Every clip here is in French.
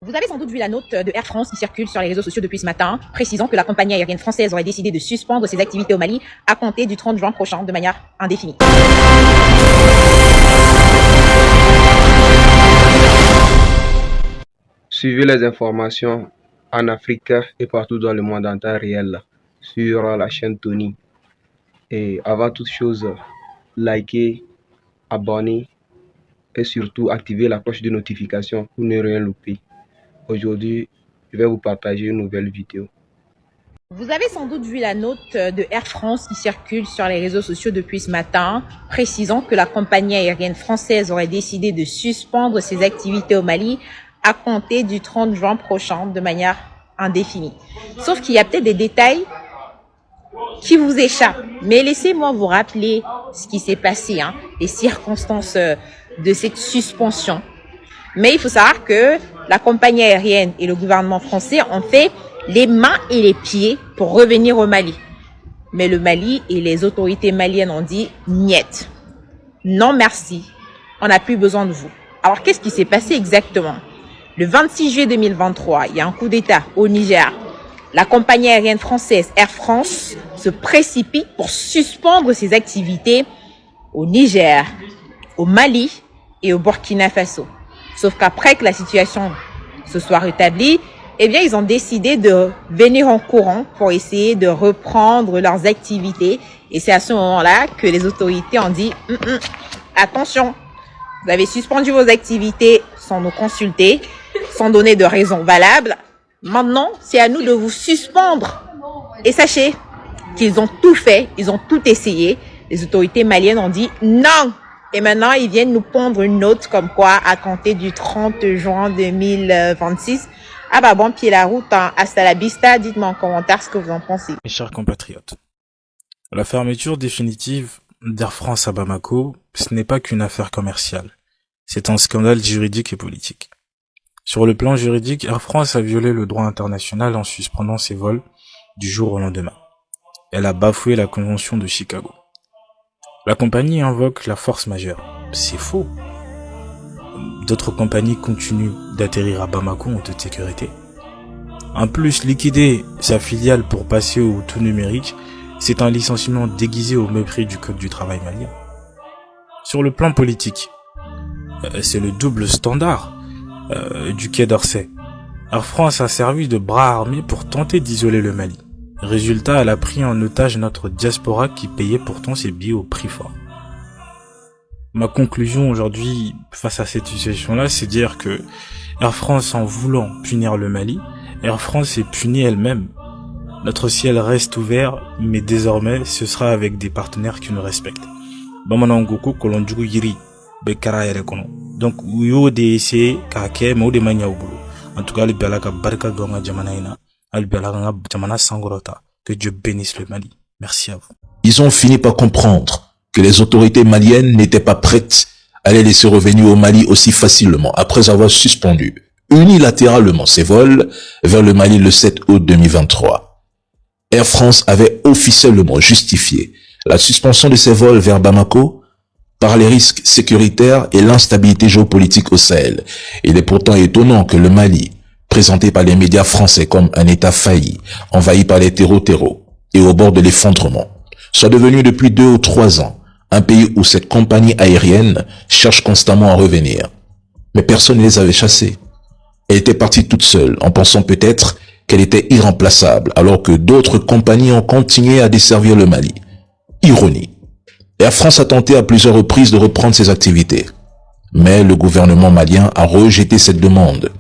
Vous avez sans doute vu la note de Air France qui circule sur les réseaux sociaux depuis ce matin, précisant que la compagnie aérienne française aurait décidé de suspendre ses activités au Mali à compter du 30 juin prochain de manière indéfinie. Suivez les informations en Afrique et partout dans le monde en temps réel sur la chaîne Tony. Et avant toute chose, likez, abonnez et surtout activez la cloche de notification pour ne rien louper. Aujourd'hui, je vais vous partager une nouvelle vidéo. Vous avez sans doute vu la note de Air France qui circule sur les réseaux sociaux depuis ce matin, précisant que la compagnie aérienne française aurait décidé de suspendre ses activités au Mali à compter du 30 juin prochain de manière indéfinie. Sauf qu'il y a peut-être des détails qui vous échappent. Mais laissez-moi vous rappeler ce qui s'est passé, les circonstances de cette suspension. Mais il faut savoir que la compagnie aérienne et le gouvernement français ont fait les mains et les pieds pour revenir au Mali. Mais le Mali et les autorités maliennes ont dit « niet ». Non merci, on n'a plus besoin de vous. Alors qu'est-ce qui s'est passé exactement? Le 26 juillet 2023, il y a un coup d'État au Niger. La compagnie aérienne française Air France se précipite pour suspendre ses activités au Niger, au Mali et au Burkina Faso. Sauf qu'après que la situation se soit rétablie, eh bien, ils ont décidé de venir en courant pour essayer de reprendre leurs activités. Et c'est à ce moment-là que les autorités ont dit attention, vous avez suspendu vos activités sans nous consulter, sans donner de raison valable. Maintenant, c'est à nous de vous suspendre. Et sachez qu'ils ont tout fait, ils ont tout essayé. Les autorités maliennes ont dit non. Et maintenant, ils viennent nous pondre une note comme quoi, à compter du 30 juin 2026, ah bah bon, pied la route, hasta la vista, dites-moi en commentaire ce que vous en pensez. Mes chers compatriotes, la fermeture définitive d'Air France à Bamako, ce n'est pas qu'une affaire commerciale. C'est un scandale juridique et politique. Sur le plan juridique, Air France a violé le droit international en suspendant ses vols du jour au lendemain. Elle a bafoué la convention de Chicago. La compagnie invoque la force majeure. C'est faux. D'autres compagnies continuent d'atterrir à Bamako en toute sécurité. En plus, liquider sa filiale pour passer au tout numérique, c'est un licenciement déguisé au mépris du code du travail malien. Sur le plan politique, c'est le double standard du Quai d'Orsay. Air France a servi de bras armé pour tenter d'isoler le Mali. Résultat, elle a pris en otage notre diaspora qui payait pourtant ses billets au prix fort. Ma conclusion aujourd'hui face à cette situation-là, c'est dire que Air France, en voulant punir le Mali, Air France est punie elle-même. Notre ciel reste ouvert, mais désormais, ce sera avec des partenaires qui nous respectent. Donc, yo de kake mo de manya ubulu. En tout cas, le bialaka barka donga jamanaina, al bialaka jamana sangorota. Que Dieu bénisse le Mali. Merci à vous. Ils ont fini par comprendre que les autorités maliennes n'étaient pas prêtes à les laisser revenir au Mali aussi facilement après avoir suspendu unilatéralement ses vols vers le Mali le 7 août 2023. Air France avait officiellement justifié la suspension de ses vols vers Bamako par les risques sécuritaires et l'instabilité géopolitique au Sahel. Il est pourtant étonnant que le Mali, présenté par les médias français comme un État failli, envahi par les terreaux et au bord de l'effondrement, soit devenu depuis 2 ou 3 ans un pays où cette compagnie aérienne cherche constamment à revenir. Mais personne ne les avait chassés. Elle était partie toute seule, en pensant peut-être qu'elle était irremplaçable, alors que d'autres compagnies ont continué à desservir le Mali. Ironie. Air France a tenté à plusieurs reprises de reprendre ses activités. Mais le gouvernement malien a rejeté cette demande.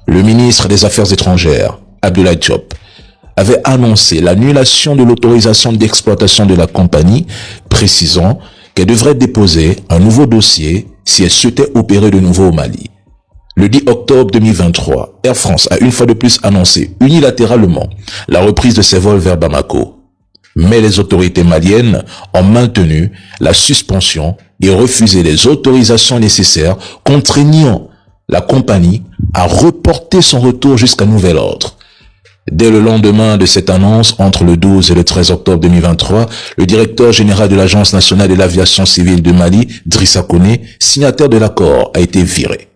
Le ministre des Affaires étrangères, Abdoulaye Diop, avait annoncé l'annulation de l'autorisation d'exploitation de la compagnie, précisant qu'elle devrait déposer un nouveau dossier si elle souhaitait opérer de nouveau au Mali. Le 10 octobre 2023, Air France a une fois de plus annoncé unilatéralement la reprise de ses vols vers Bamako. Mais les autorités maliennes ont maintenu la suspension et refusé les autorisations nécessaires, contraignant la compagnie à reporter son retour jusqu'à nouvel ordre. Dès le lendemain de cette annonce, entre le 12 et le 13 octobre 2023, le directeur général de l'Agence nationale de l'aviation civile de Mali, Drissa Kone, signataire de l'accord, a été viré.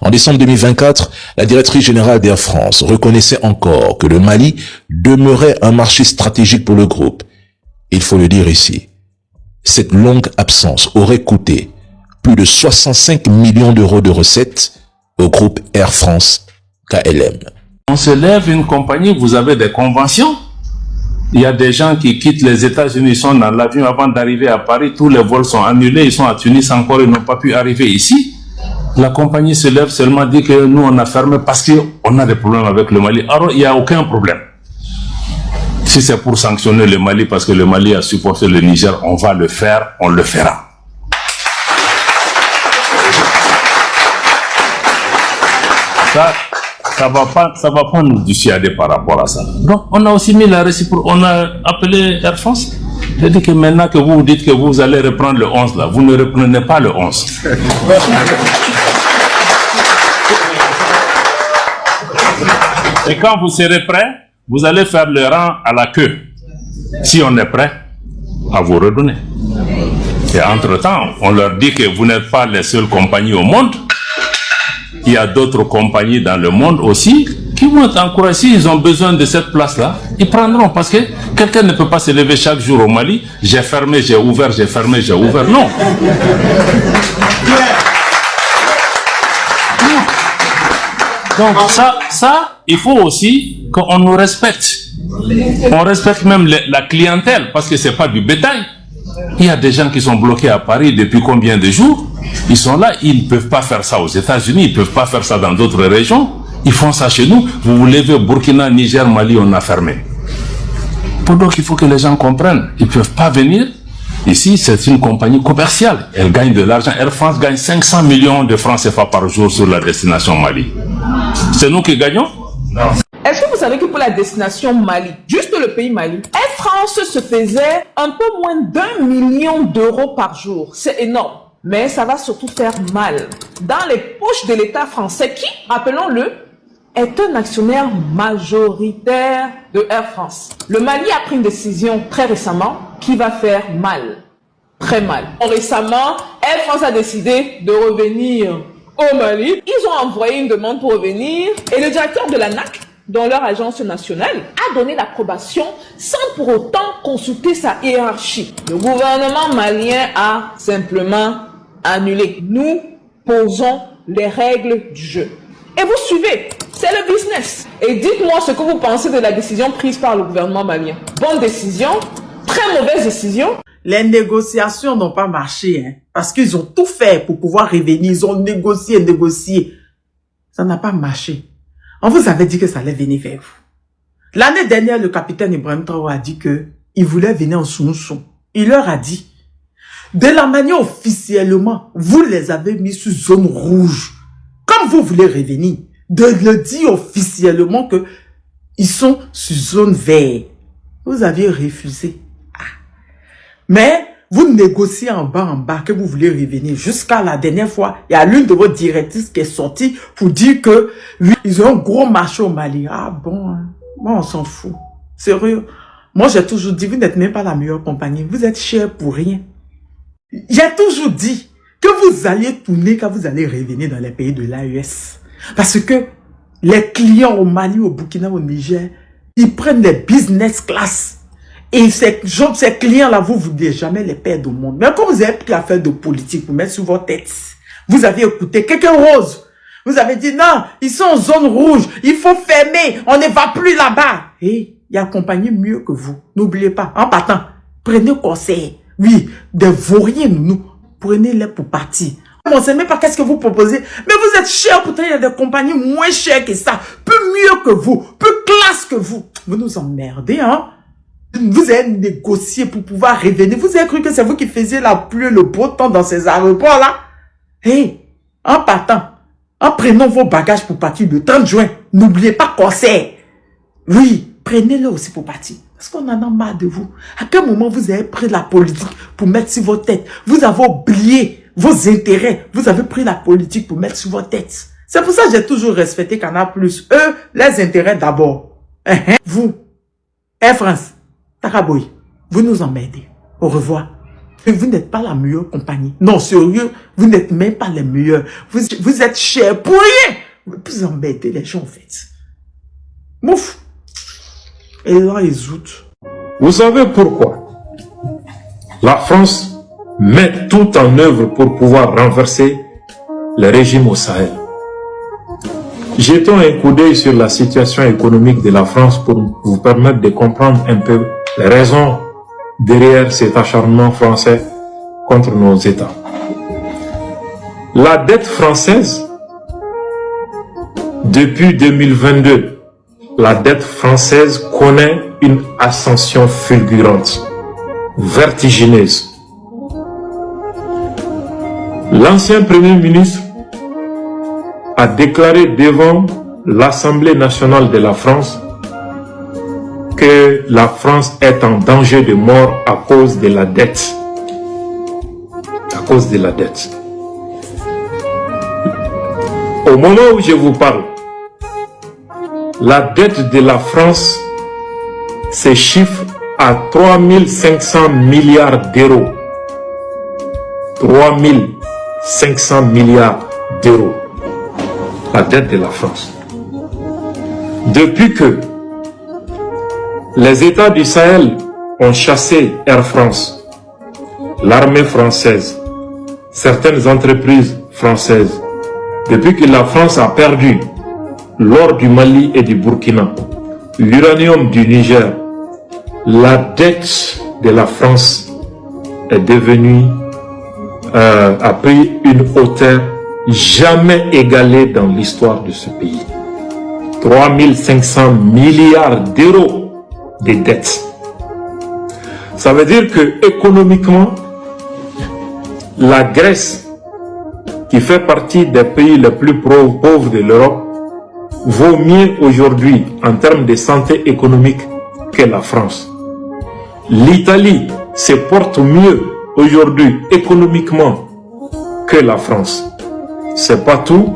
En décembre 2024, la directrice générale d'Air France reconnaissait encore que le Mali demeurait un marché stratégique pour le groupe. Il faut le dire ici, cette longue absence aurait coûté plus de 65 millions d'euros de recettes au groupe Air France KLM. On se lève une compagnie, vous avez des conventions. Il y a des gens qui quittent les États-Unis, ils sont dans l'avion avant d'arriver à Paris, tous les vols sont annulés, ils sont à Tunis encore, ils n'ont pas pu arriver ici. La compagnie se lève seulement, dit que nous on a fermé parce qu'on a des problèmes avec le Mali. Alors il n'y a aucun problème. Si c'est pour sanctionner le Mali parce que le Mali a supporté le Niger, on va le faire, on le fera. Ça va pas nous dissuader par rapport à ça. Donc, on a aussi mis la réciproque, on a appelé Air France. J'ai dit que maintenant que vous dites que vous allez reprendre le 11 là, vous ne reprenez pas le 11. Et quand vous serez prêt, vous allez faire le rang à la queue. Si on est prêt, à vous redonner. Et entre-temps, on leur dit que vous n'êtes pas les seules compagnies au monde. Il y a d'autres compagnies dans le monde aussi qui vont être encouragées. S'ils ont besoin de cette place-là, ils prendront. Parce que quelqu'un ne peut pas se lever chaque jour au Mali. J'ai fermé, j'ai ouvert, j'ai fermé, j'ai ouvert. Non. Donc ça, il faut aussi qu'on nous respecte. On respecte même la clientèle parce que c'est pas du bétail. Il y a des gens qui sont bloqués à Paris depuis combien de jours? Ils sont là, ils ne peuvent pas faire ça aux États-Unis, ils ne peuvent pas faire ça dans d'autres régions. Ils font ça chez nous. Vous vous levez, Burkina, Niger, Mali, on a fermé. Donc il faut que les gens comprennent. Ils ne peuvent pas venir. Ici, c'est une compagnie commerciale. Elle gagne de l'argent. Air France gagne 500 millions de francs CFA par jour sur la destination Mali. C'est nous qui gagnons? Non. Est-ce que vous savez que pour la destination Mali, juste le pays Mali, Air France se faisait un peu moins d'1 million d'euros par jour. C'est énorme. Mais ça va surtout faire mal dans les poches de l'État français qui, rappelons-le, est un actionnaire majoritaire de Air France. Le Mali a pris une décision très récemment qui va faire mal, très mal. Récemment, Air France a décidé de revenir au Mali. Ils ont envoyé une demande pour revenir et le directeur de l'ANAC, dont leur agence nationale, a donné l'approbation sans pour autant consulter sa hiérarchie. Le gouvernement malien a simplement annulé. Nous posons les règles du jeu. Et vous suivez, c'est le business. Et dites-moi ce que vous pensez de la décision prise par le gouvernement malien. Bonne décision, très mauvaise décision. Les négociations n'ont pas marché, hein, parce qu'ils ont tout fait pour pouvoir revenir. Ils ont négocié. Ça n'a pas marché. On vous avait dit que ça allait venir vers vous. L'année dernière, le capitaine Ibrahim Traoré a dit que il voulait venir en Sounsou. Il leur a dit, de la manière officiellement, vous les avez mis sur zone rouge. Comme vous voulez revenir, de le dire officiellement que ils sont sur zone verte. Vous aviez refusé. Mais vous négociez en bas que vous voulez revenir. Jusqu'à la dernière fois, il y a l'une de vos directrices qui est sortie pour dire que oui, ils ont un gros marché au Mali. Ah bon, hein. Moi on s'en fout. Sérieux. Moi j'ai toujours dit, vous n'êtes même pas la meilleure compagnie. Vous êtes cher pour rien. J'ai toujours dit que vous alliez tourner quand vous allez revenir dans les pays de l'AES. Parce que les clients au Mali, au Burkina, au Niger, ils prennent des business class. Et ces clients-là, vous ne voulez jamais les perdre au monde. Mais quand vous avez pris l'affaire de politique pour mettre sur votre tête, vous avez écouté quelqu'un rose. Vous avez dit non, ils sont en zone rouge, il faut fermer, on ne va plus là-bas. Et il y a compagnie mieux que vous. N'oubliez pas, en partant, prenez conseil. Oui, des vauriens, nous, prenez-les pour partir. On ne sait même pas qu'est-ce que vous proposez. Mais vous êtes cher, pourtant il y a des compagnies moins chères que ça, plus mieux que vous, plus classe que vous. Vous nous emmerdez, hein? Vous avez négocié pour pouvoir revenir. Vous avez cru que c'est vous qui faisiez la pluie, le beau temps dans ces aéroports-là? Hé, en partant, en prenant vos bagages pour partir le 30 juin, n'oubliez pas concert. Oui, prenez-le aussi pour partir. Parce qu'on en a marre de vous. À quel moment vous avez pris la politique pour mettre sur votre tête? Vous avez oublié vos intérêts. Vous avez pris la politique pour mettre sur votre tête. C'est pour ça que j'ai toujours respecté Canal+. Eux, les intérêts d'abord. Vous, Air France, Takaboy, vous nous emmerdez. Au revoir. Et vous n'êtes pas la meilleure compagnie. Non, sérieux, vous n'êtes même pas les meilleurs. Vous êtes chers pour rien. Vous embêtez les gens, en fait. Mouf. Et là, ils outent. Vous savez pourquoi la France met tout en œuvre pour pouvoir renverser le régime au Sahel? Jetons un coup d'œil sur la situation économique de la France pour vous permettre de comprendre un peu les raisons derrière cet acharnement français contre nos États. La dette française, depuis 2022, la dette française connaît une ascension fulgurante, vertigineuse. L'ancien Premier ministre a déclaré devant l'Assemblée nationale de la France que la France est en danger de mort à cause de la dette. À cause de la dette. Au moment où je vous parle, la dette de la France se chiffre à 3500 milliards d'euros. 3500 milliards d'euros. La dette de la France. Depuis que les États du Sahel ont chassé Air France, l'armée française, certaines entreprises françaises, depuis que la France a perdu l'or du Mali et du Burkina, l'uranium du Niger, la dette de la France est devenue, a pris une hauteur jamais égalée dans l'histoire de ce pays. 3500 milliards d'euros de dettes. Ça veut dire que économiquement, la Grèce, qui fait partie des pays les plus pauvres de l'Europe, vaut mieux aujourd'hui en termes de santé économique que la France. L'Italie se porte mieux aujourd'hui économiquement que la France. C'est pas tout.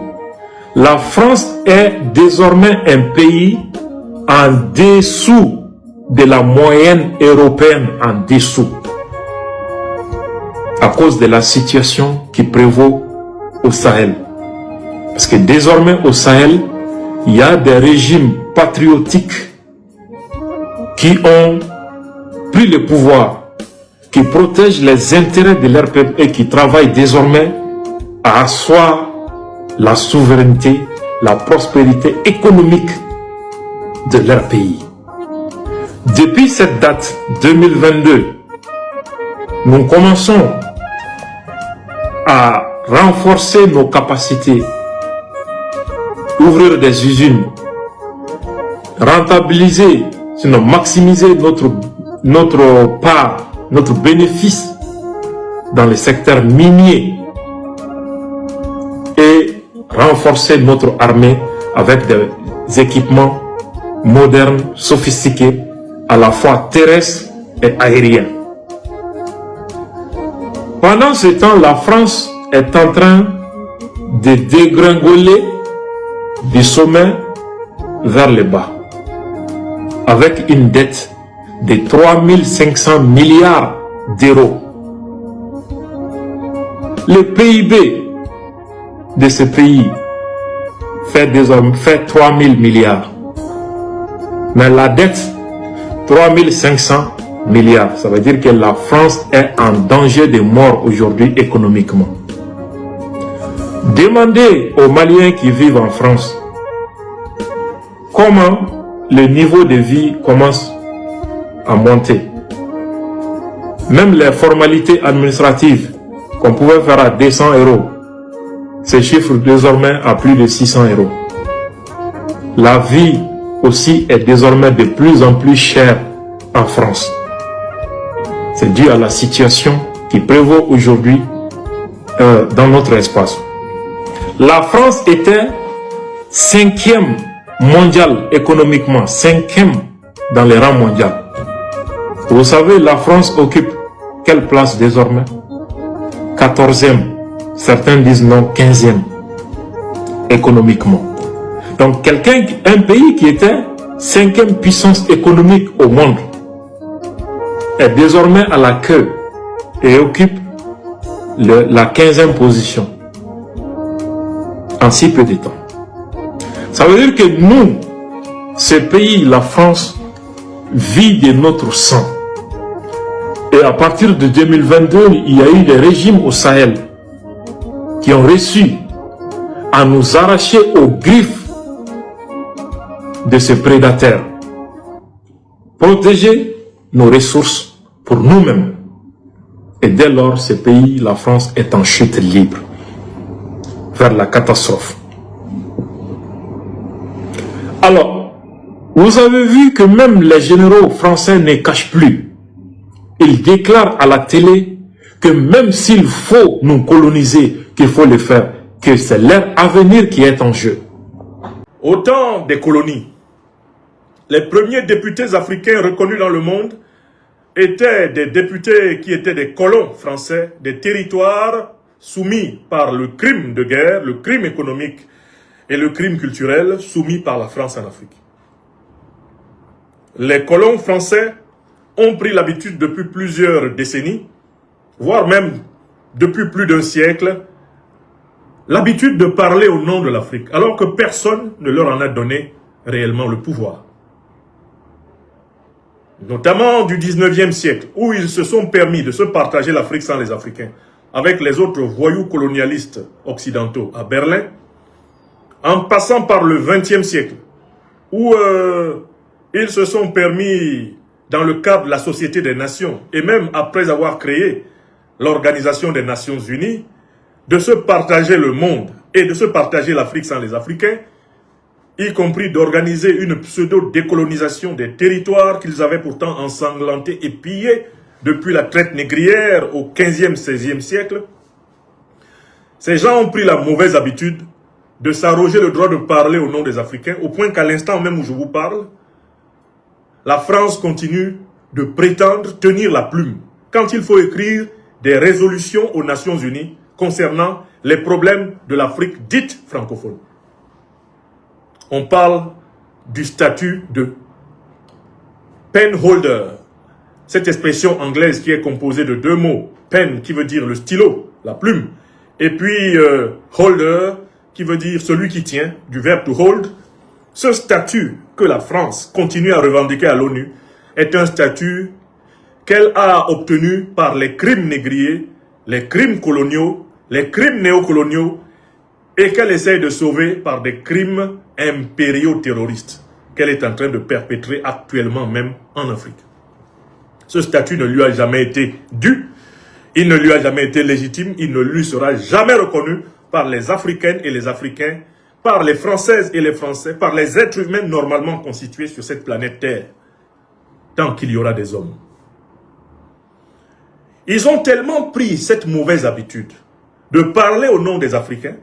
La France est désormais un pays en dessous de la moyenne européenne, en dessous, à cause de la situation qui prévaut au Sahel. Parce que désormais au Sahel, il y a des régimes patriotiques qui ont pris le pouvoir, qui protègent les intérêts de leur peuple et qui travaillent désormais à asseoir la souveraineté, la prospérité économique de leur pays. Depuis cette date 2022, nous commençons à renforcer nos capacités, ouvrir des usines, rentabiliser, sinon maximiser notre part, notre bénéfice dans le secteur minier et renforcer notre armée avec des équipements modernes, sophistiqués, à la fois terrestres et aériens. Pendant ce temps, la France est en train de dégringoler du sommet vers le bas, avec une dette de 3500 milliards d'euros. Le PIB de ce pays fait 3000 milliards. Mais la dette, 3500 milliards. Ça veut dire que la France est en danger de mort aujourd'hui économiquement. Demandez aux Maliens qui vivent en France comment le niveau de vie commence à monter. Même les formalités administratives qu'on pouvait faire à 200 euros se chiffrent désormais à plus de 600 euros. La vie aussi est désormais de plus en plus chère en France. C'est dû à la situation qui prévaut aujourd'hui dans notre espace. La France était 5e mondial économiquement, 5e dans les rangs mondiaux. Vous savez, la France occupe quelle place désormais? 14e. Certains disent non, 15e économiquement. Donc un pays qui était 5e puissance économique au monde est désormais à la queue et occupe la 15e position en si peu de temps. Ça veut dire que nous, ce pays, la France, vit de notre sang. Et à partir de 2022, il y a eu des régimes au Sahel qui ont réussi à nous arracher aux griffes de ces prédateurs. Protéger nos ressources pour nous-mêmes. Et dès lors, ce pays, la France, est en chute libre vers la catastrophe. Alors, vous avez vu que même les généraux français ne cachent plus. Ils déclarent à la télé que même s'il faut nous coloniser, qu'il faut le faire, que c'est leur avenir qui est en jeu. Au temps des colonies, les premiers députés africains reconnus dans le monde étaient des députés qui étaient des colons français, des territoires soumis par le crime de guerre, le crime économique et le crime culturel soumis par la France en Afrique. Les colons français ont pris l'habitude depuis plusieurs décennies, voire même depuis plus d'un siècle, l'habitude de parler au nom de l'Afrique, alors que personne ne leur en a donné réellement le pouvoir. Notamment du 19e siècle, où ils se sont permis de se partager l'Afrique sans les Africains, avec les autres voyous colonialistes occidentaux à Berlin, en passant par le 20e siècle, où ils se sont permis, dans le cadre de la Société des Nations, et même après avoir créé l'Organisation des Nations Unies, de se partager le monde et de se partager l'Afrique sans les Africains, y compris d'organiser une pseudo-décolonisation des territoires qu'ils avaient pourtant ensanglantés et pillés depuis la traite négrière au 15e, 16e siècle. Ces gens ont pris la mauvaise habitude de s'arroger le droit de parler au nom des Africains, au point qu'à l'instant même où je vous parle, la France continue de prétendre tenir la plume quand il faut écrire des résolutions aux Nations Unies concernant les problèmes de l'Afrique dite francophone. On parle du statut de penholder, cette expression anglaise qui est composée de deux mots, pen qui veut dire le stylo, la plume, et puis holder qui veut dire celui qui tient, du verbe to hold. Ce statut que la France continue à revendiquer à l'ONU est un statut qu'elle a obtenu par les crimes négriers, les crimes coloniaux, les crimes néocoloniaux, et qu'elle essaye de sauver par des crimes impériaux terroristes qu'elle est en train de perpétrer actuellement même en Afrique. Ce statut ne lui a jamais été dû, il ne lui a jamais été légitime, il ne lui sera jamais reconnu par les Africaines et les Africains, par les Françaises et les Français, par les êtres humains normalement constitués sur cette planète Terre, tant qu'il y aura des hommes. Ils ont tellement pris cette mauvaise habitude de parler au nom des Africains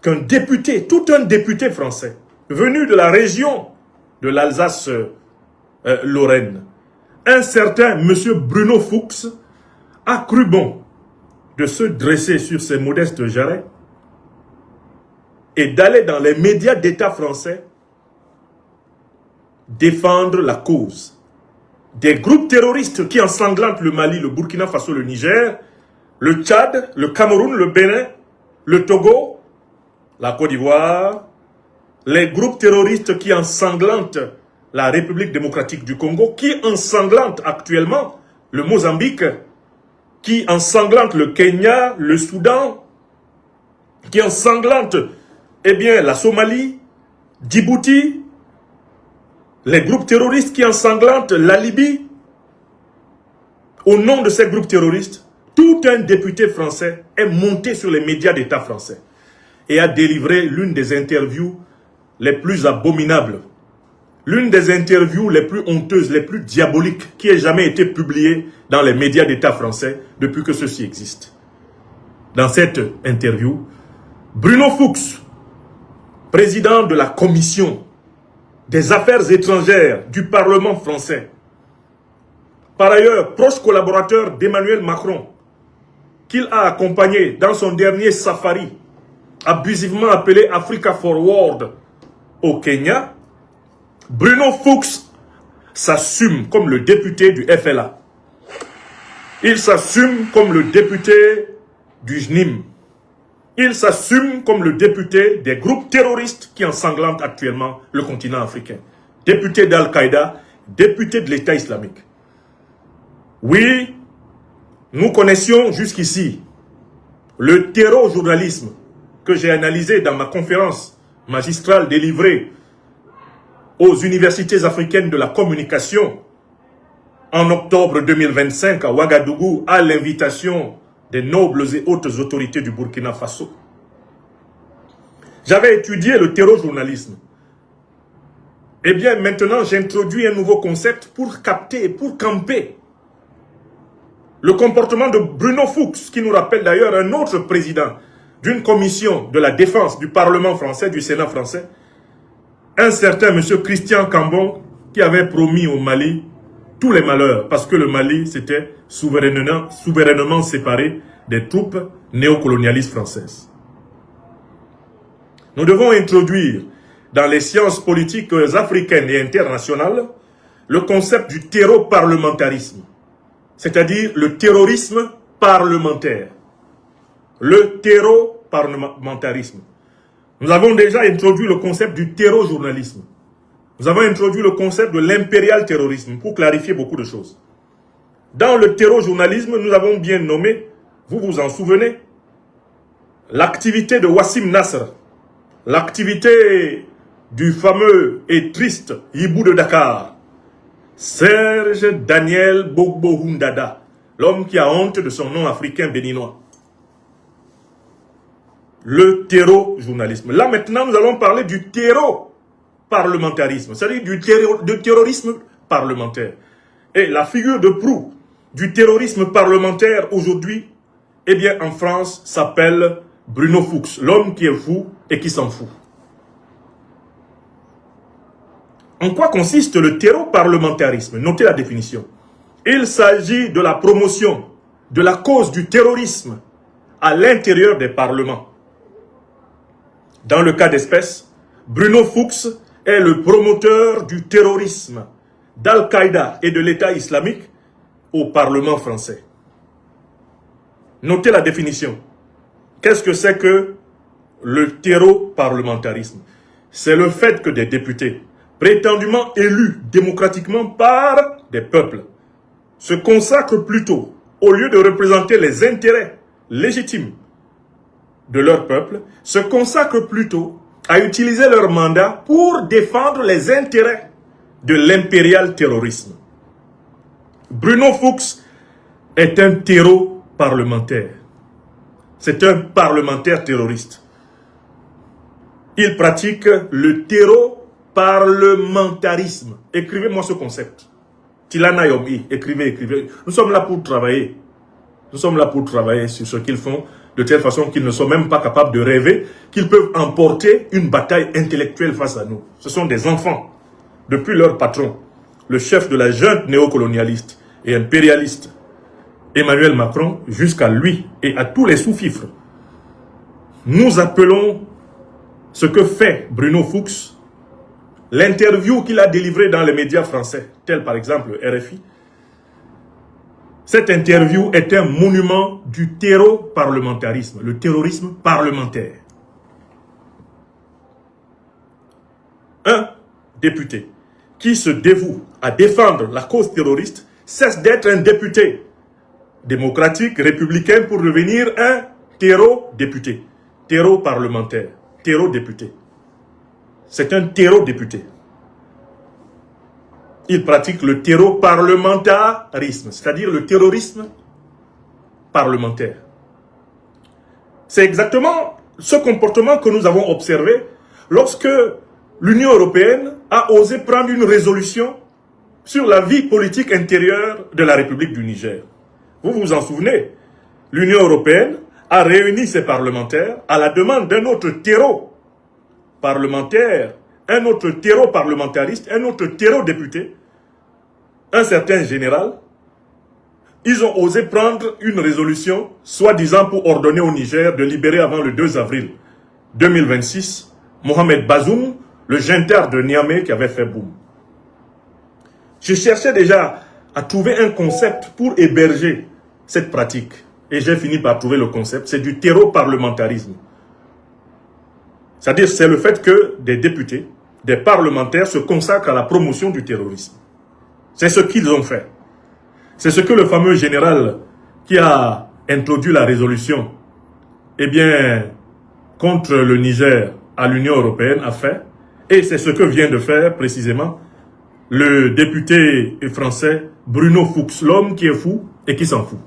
qu'un député, tout un député français, venu de la région de l'Alsace-Lorraine, un certain monsieur Bruno Fuchs, a cru bon de se dresser sur ses modestes jarrets et d'aller dans les médias d'État français défendre la cause des groupes terroristes qui ensanglantent le Mali, le Burkina Faso, le Niger, le Tchad, le Cameroun, le Bénin, le Togo, la Côte d'Ivoire, les groupes terroristes qui ensanglantent la République démocratique du Congo, qui ensanglantent actuellement le Mozambique, qui ensanglantent le Kenya, le Soudan, qui ensanglantent la Somalie, Djibouti, les groupes terroristes qui ensanglantent la Libye. Au nom de ces groupes terroristes, tout un député français est monté sur les médias d'État français et a délivré l'une des interviews les plus abominables, l'une des interviews les plus honteuses, les plus diaboliques qui ait jamais été publiée dans les médias d'État français depuis que ceci existe. Dans cette interview, Bruno Fuchs, président de la commission des affaires étrangères du Parlement français, par ailleurs proche collaborateur d'Emmanuel Macron, qu'il a accompagné dans son dernier safari, abusivement appelé Africa Forward au Kenya, Bruno Fuchs s'assume comme le député du FLA. Il s'assume comme le député du JNIM. Il s'assume comme le député des groupes terroristes qui ensanglantent actuellement le continent africain. Député d'Al-Qaïda, député de l'État islamique. Oui, nous connaissions jusqu'ici le terreau-journalisme que j'ai analysé dans ma conférence magistrale délivrée aux universités africaines de la communication en octobre 2025 à Ouagadougou à l'invitation des nobles et hautes autorités du Burkina Faso. J'avais étudié le terreau-journalisme. Eh bien, maintenant, j'introduis un nouveau concept pour capter et pour camper le comportement de Bruno Fuchs, qui nous rappelle d'ailleurs un autre président d'une commission de la défense du Parlement français, du Sénat français, un certain M. Christian Cambon, qui avait promis au Mali tous les malheurs, parce que le Mali s'était souverainement séparé des troupes néocolonialistes françaises. Nous devons introduire dans les sciences politiques africaines et internationales le concept du terreau-parlementarisme, c'est-à-dire le terrorisme parlementaire. Le terreau-parlementarisme. Nous avons déjà introduit le concept du terreau-journalisme. Nous avons introduit le concept de l'impérial terrorisme pour clarifier beaucoup de choses. Dans le terreau-journalisme, nous avons bien nommé, vous vous en souvenez, l'activité de Wassim Nasr, l'activité du fameux et triste hibou de Dakar, Serge Daniel Bogbo Hundada, l'homme qui a honte de son nom africain béninois. Le terreau-journalisme. Là maintenant, nous allons parler du terreau-parlementarisme, c'est-à-dire du terrorisme parlementaire. Et la figure de proue du terrorisme parlementaire aujourd'hui, eh bien en France, s'appelle Bruno Fuchs, l'homme qui est fou et qui s'en fout. En quoi consiste le terreau-parlementarisme? Notez la définition. Il s'agit de la promotion de la cause du terrorisme à l'intérieur des parlements. Dans le cas d'espèce, Bruno Fuchs est le promoteur du terrorisme d'Al-Qaïda et de l'État islamique au Parlement français. Notez la définition. Qu'est-ce que c'est que le terreau-parlementarisme? C'est le fait que des députés, prétendument élus démocratiquement par des peuples, se consacrent plutôt, au lieu de représenter les intérêts légitimes de leur peuple, se consacrent plutôt à utiliser leur mandat pour défendre les intérêts de l'impérial terrorisme. Bruno Fuchs est un terreau parlementaire. C'est un parlementaire terroriste. Il pratique le terreau-parlementarisme. Écrivez-moi ce concept. Tilana Yomi, écrivez. Nous sommes là pour travailler. Nous sommes là pour travailler sur ce qu'ils font, de telle façon qu'ils ne sont même pas capables de rêver qu'ils peuvent emporter une bataille intellectuelle face à nous. Ce sont des enfants. Depuis leur patron, le chef de la junte néocolonialiste et impérialiste, Emmanuel Macron, jusqu'à lui et à tous les sous-fifres. Nous appelons ce que fait Bruno Fuchs, l'interview qu'il a délivrée dans les médias français, tels par exemple RFI. Cette interview est un monument du terreau-parlementarisme, le terrorisme parlementaire. Un député qui se dévoue à défendre la cause terroriste cesse d'être un député démocratique, républicain, pour devenir un terreau-député, terreau-parlementaire, terreau-député. C'est un terreau-député. Il pratique le terreau-parlementarisme, c'est-à-dire le terrorisme parlementaire. C'est exactement ce comportement que nous avons observé lorsque l'Union européenne a osé prendre une résolution sur la vie politique intérieure de la République du Niger. Vous vous en souvenez, l'Union européenne a réuni ses parlementaires à la demande d'un autre terreau parlementaire, un autre terreau parlementariste, un autre terreau député, un certain général. Ils ont osé prendre une résolution, soi-disant pour ordonner au Niger de libérer avant le 2 avril 2026 Mohamed Bazoum, le junteur de Niamey qui avait fait boum. Je cherchais déjà à trouver un concept pour héberger cette pratique, et j'ai fini par trouver le concept, c'est du terreau-parlementarisme. C'est-à-dire, c'est le fait que des députés, des parlementaires se consacrent à la promotion du terrorisme. C'est ce qu'ils ont fait. C'est ce que le fameux général qui a introduit la résolution, eh bien, contre le Niger à l'Union européenne a fait. Et c'est ce que vient de faire précisément le député français Bruno Fuchs, l'homme qui est fou et qui s'en fout.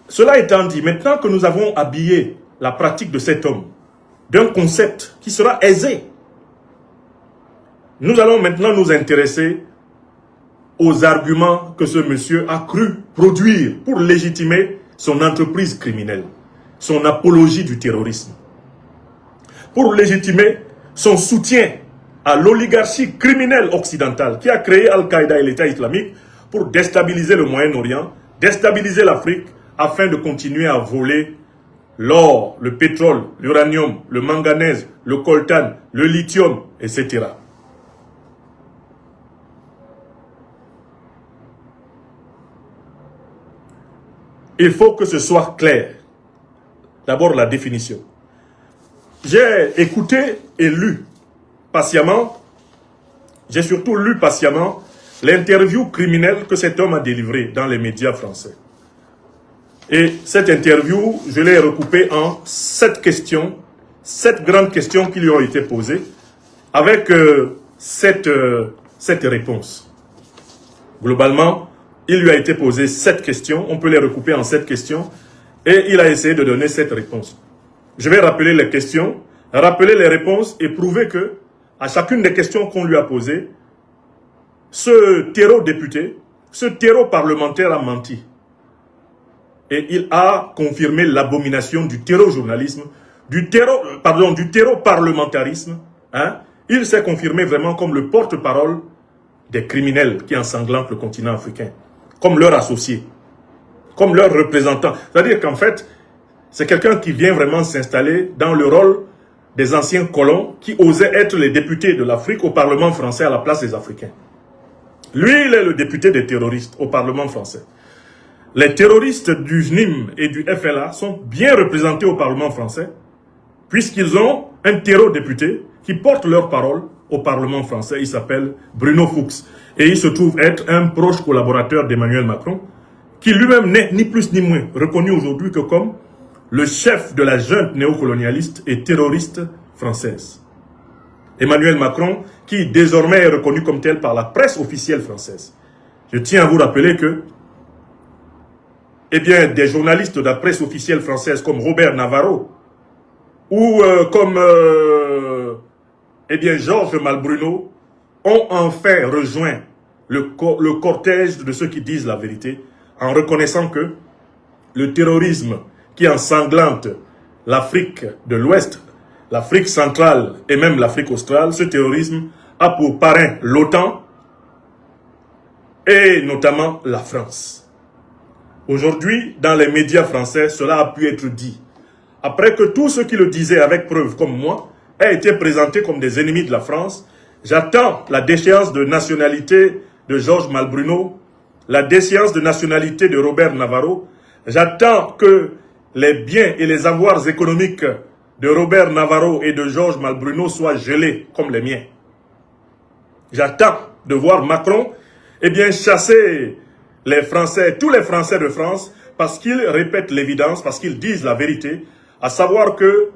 Cela étant dit, maintenant que nous avons habillé la pratique de cet homme d'un concept qui sera aisé, nous allons maintenant nous intéresser aux arguments que ce monsieur a cru produire pour légitimer son entreprise criminelle, son apologie du terrorisme, pour légitimer son soutien à l'oligarchie criminelle occidentale qui a créé Al-Qaïda et l'État islamique pour déstabiliser le Moyen-Orient, déstabiliser l'Afrique, afin de continuer à voler l'or, le pétrole, l'uranium, le manganèse, le coltan, le lithium, etc. Il faut que ce soit clair. D'abord, la définition. J'ai écouté et lu patiemment, j'ai surtout lu patiemment l'interview criminelle que cet homme a délivrée dans les médias français. Et cette interview, je l'ai recoupée en 7 questions, 7 grandes questions qui lui ont été posées, avec 7 réponses. Globalement, il lui a été posé 7 questions, on peut les recouper en 7 questions, et il a essayé de donner 7 réponses. Je vais rappeler les questions, rappeler les réponses et prouver que, à chacune des questions qu'on lui a posées, ce terreau député, ce terreau parlementaire a menti. Et il a confirmé l'abomination du terreau-journalisme, du terreau-parlementarisme. Hein? Il s'est confirmé vraiment comme le porte-parole des criminels qui ensanglantent le continent africain, comme leur associé, comme leur représentant. C'est-à-dire qu'en fait, c'est quelqu'un qui vient vraiment s'installer dans le rôle des anciens colons qui osaient être les députés de l'Afrique au Parlement français à la place des Africains. Lui, il est le député des terroristes au Parlement français. Les terroristes du JNIM et du FLA sont bien représentés au Parlement français, puisqu'ils ont un terreau-député qui porte leur parole au Parlement français. Il s'appelle Bruno Fuchs. Et il se trouve être un proche collaborateur d'Emmanuel Macron, qui lui-même n'est ni plus ni moins reconnu aujourd'hui que comme le chef de la junte néocolonialiste et terroriste française. Emmanuel Macron, qui désormais est reconnu comme tel par la presse officielle française. Je tiens à vous rappeler que des journalistes de la presse officielle française comme Robert Navarro ou comme Georges Malbruno ont enfin rejoint le cortège de ceux qui disent la vérité en reconnaissant que le terrorisme qui ensanglante l'Afrique de l'Ouest, l'Afrique centrale et même l'Afrique australe, ce terrorisme a pour parrain l'OTAN et notamment la France. Aujourd'hui, dans les médias français, cela a pu être dit. Après que tous ceux qui le disaient avec preuve, comme moi, aient été présentés comme des ennemis de la France, j'attends la déchéance de nationalité de Georges Malbruno, la déchéance de nationalité de Robert Navarro. J'attends que les biens et les avoirs économiques de Robert Navarro et de Georges Malbruno soient gelés comme les miens. J'attends de voir Macron chasser les Français, tous les Français de France, parce qu'ils répètent l'évidence, parce qu'ils disent la vérité, à savoir que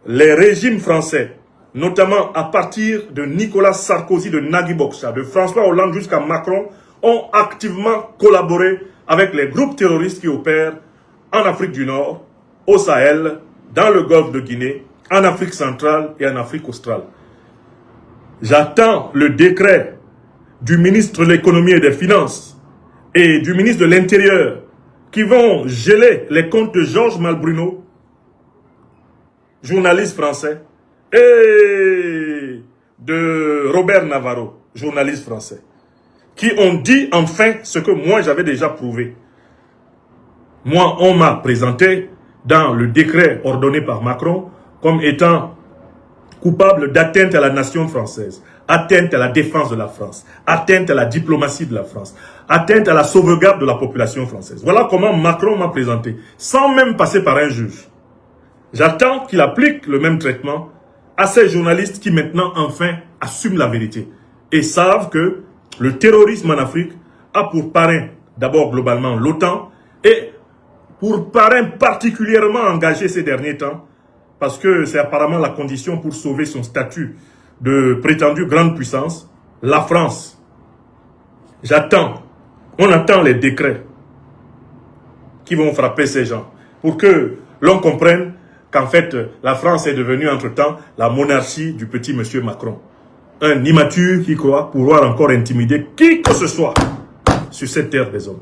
les régimes français, notamment à partir de Nicolas Sarkozy, de Nagui Bokcha, de François Hollande jusqu'à Macron, ont activement collaboré avec les groupes terroristes qui opèrent en Afrique du Nord, au Sahel, dans le golfe de Guinée, en Afrique centrale et en Afrique australe. J'attends le décret du ministre de l'économie et des finances et du ministre de l'Intérieur qui vont geler les comptes de Georges Malbruno, journaliste français, et de Robert Navarro, journaliste français, qui ont dit enfin ce que moi j'avais déjà prouvé. Moi, on m'a présenté dans le décret ordonné par Macron comme étant coupable d'atteinte à la nation française, atteinte à la défense de la France, atteinte à la diplomatie de la France, atteinte à la sauvegarde de la population française. Voilà comment Macron m'a présenté, sans même passer par un juge. J'attends qu'il applique le même traitement à ces journalistes qui maintenant enfin assument la vérité et savent que le terrorisme en Afrique a pour parrain d'abord globalement l'OTAN et pour parrain particulièrement engagé ces derniers temps parce que c'est apparemment la condition pour sauver son statut de prétendue grande puissance, la France. On attend les décrets qui vont frapper ces gens pour que l'on comprenne qu'en fait, la France est devenue entre-temps la monarchie du petit monsieur Macron. Un immature qui croit pouvoir encore intimider qui que ce soit sur cette terre des hommes.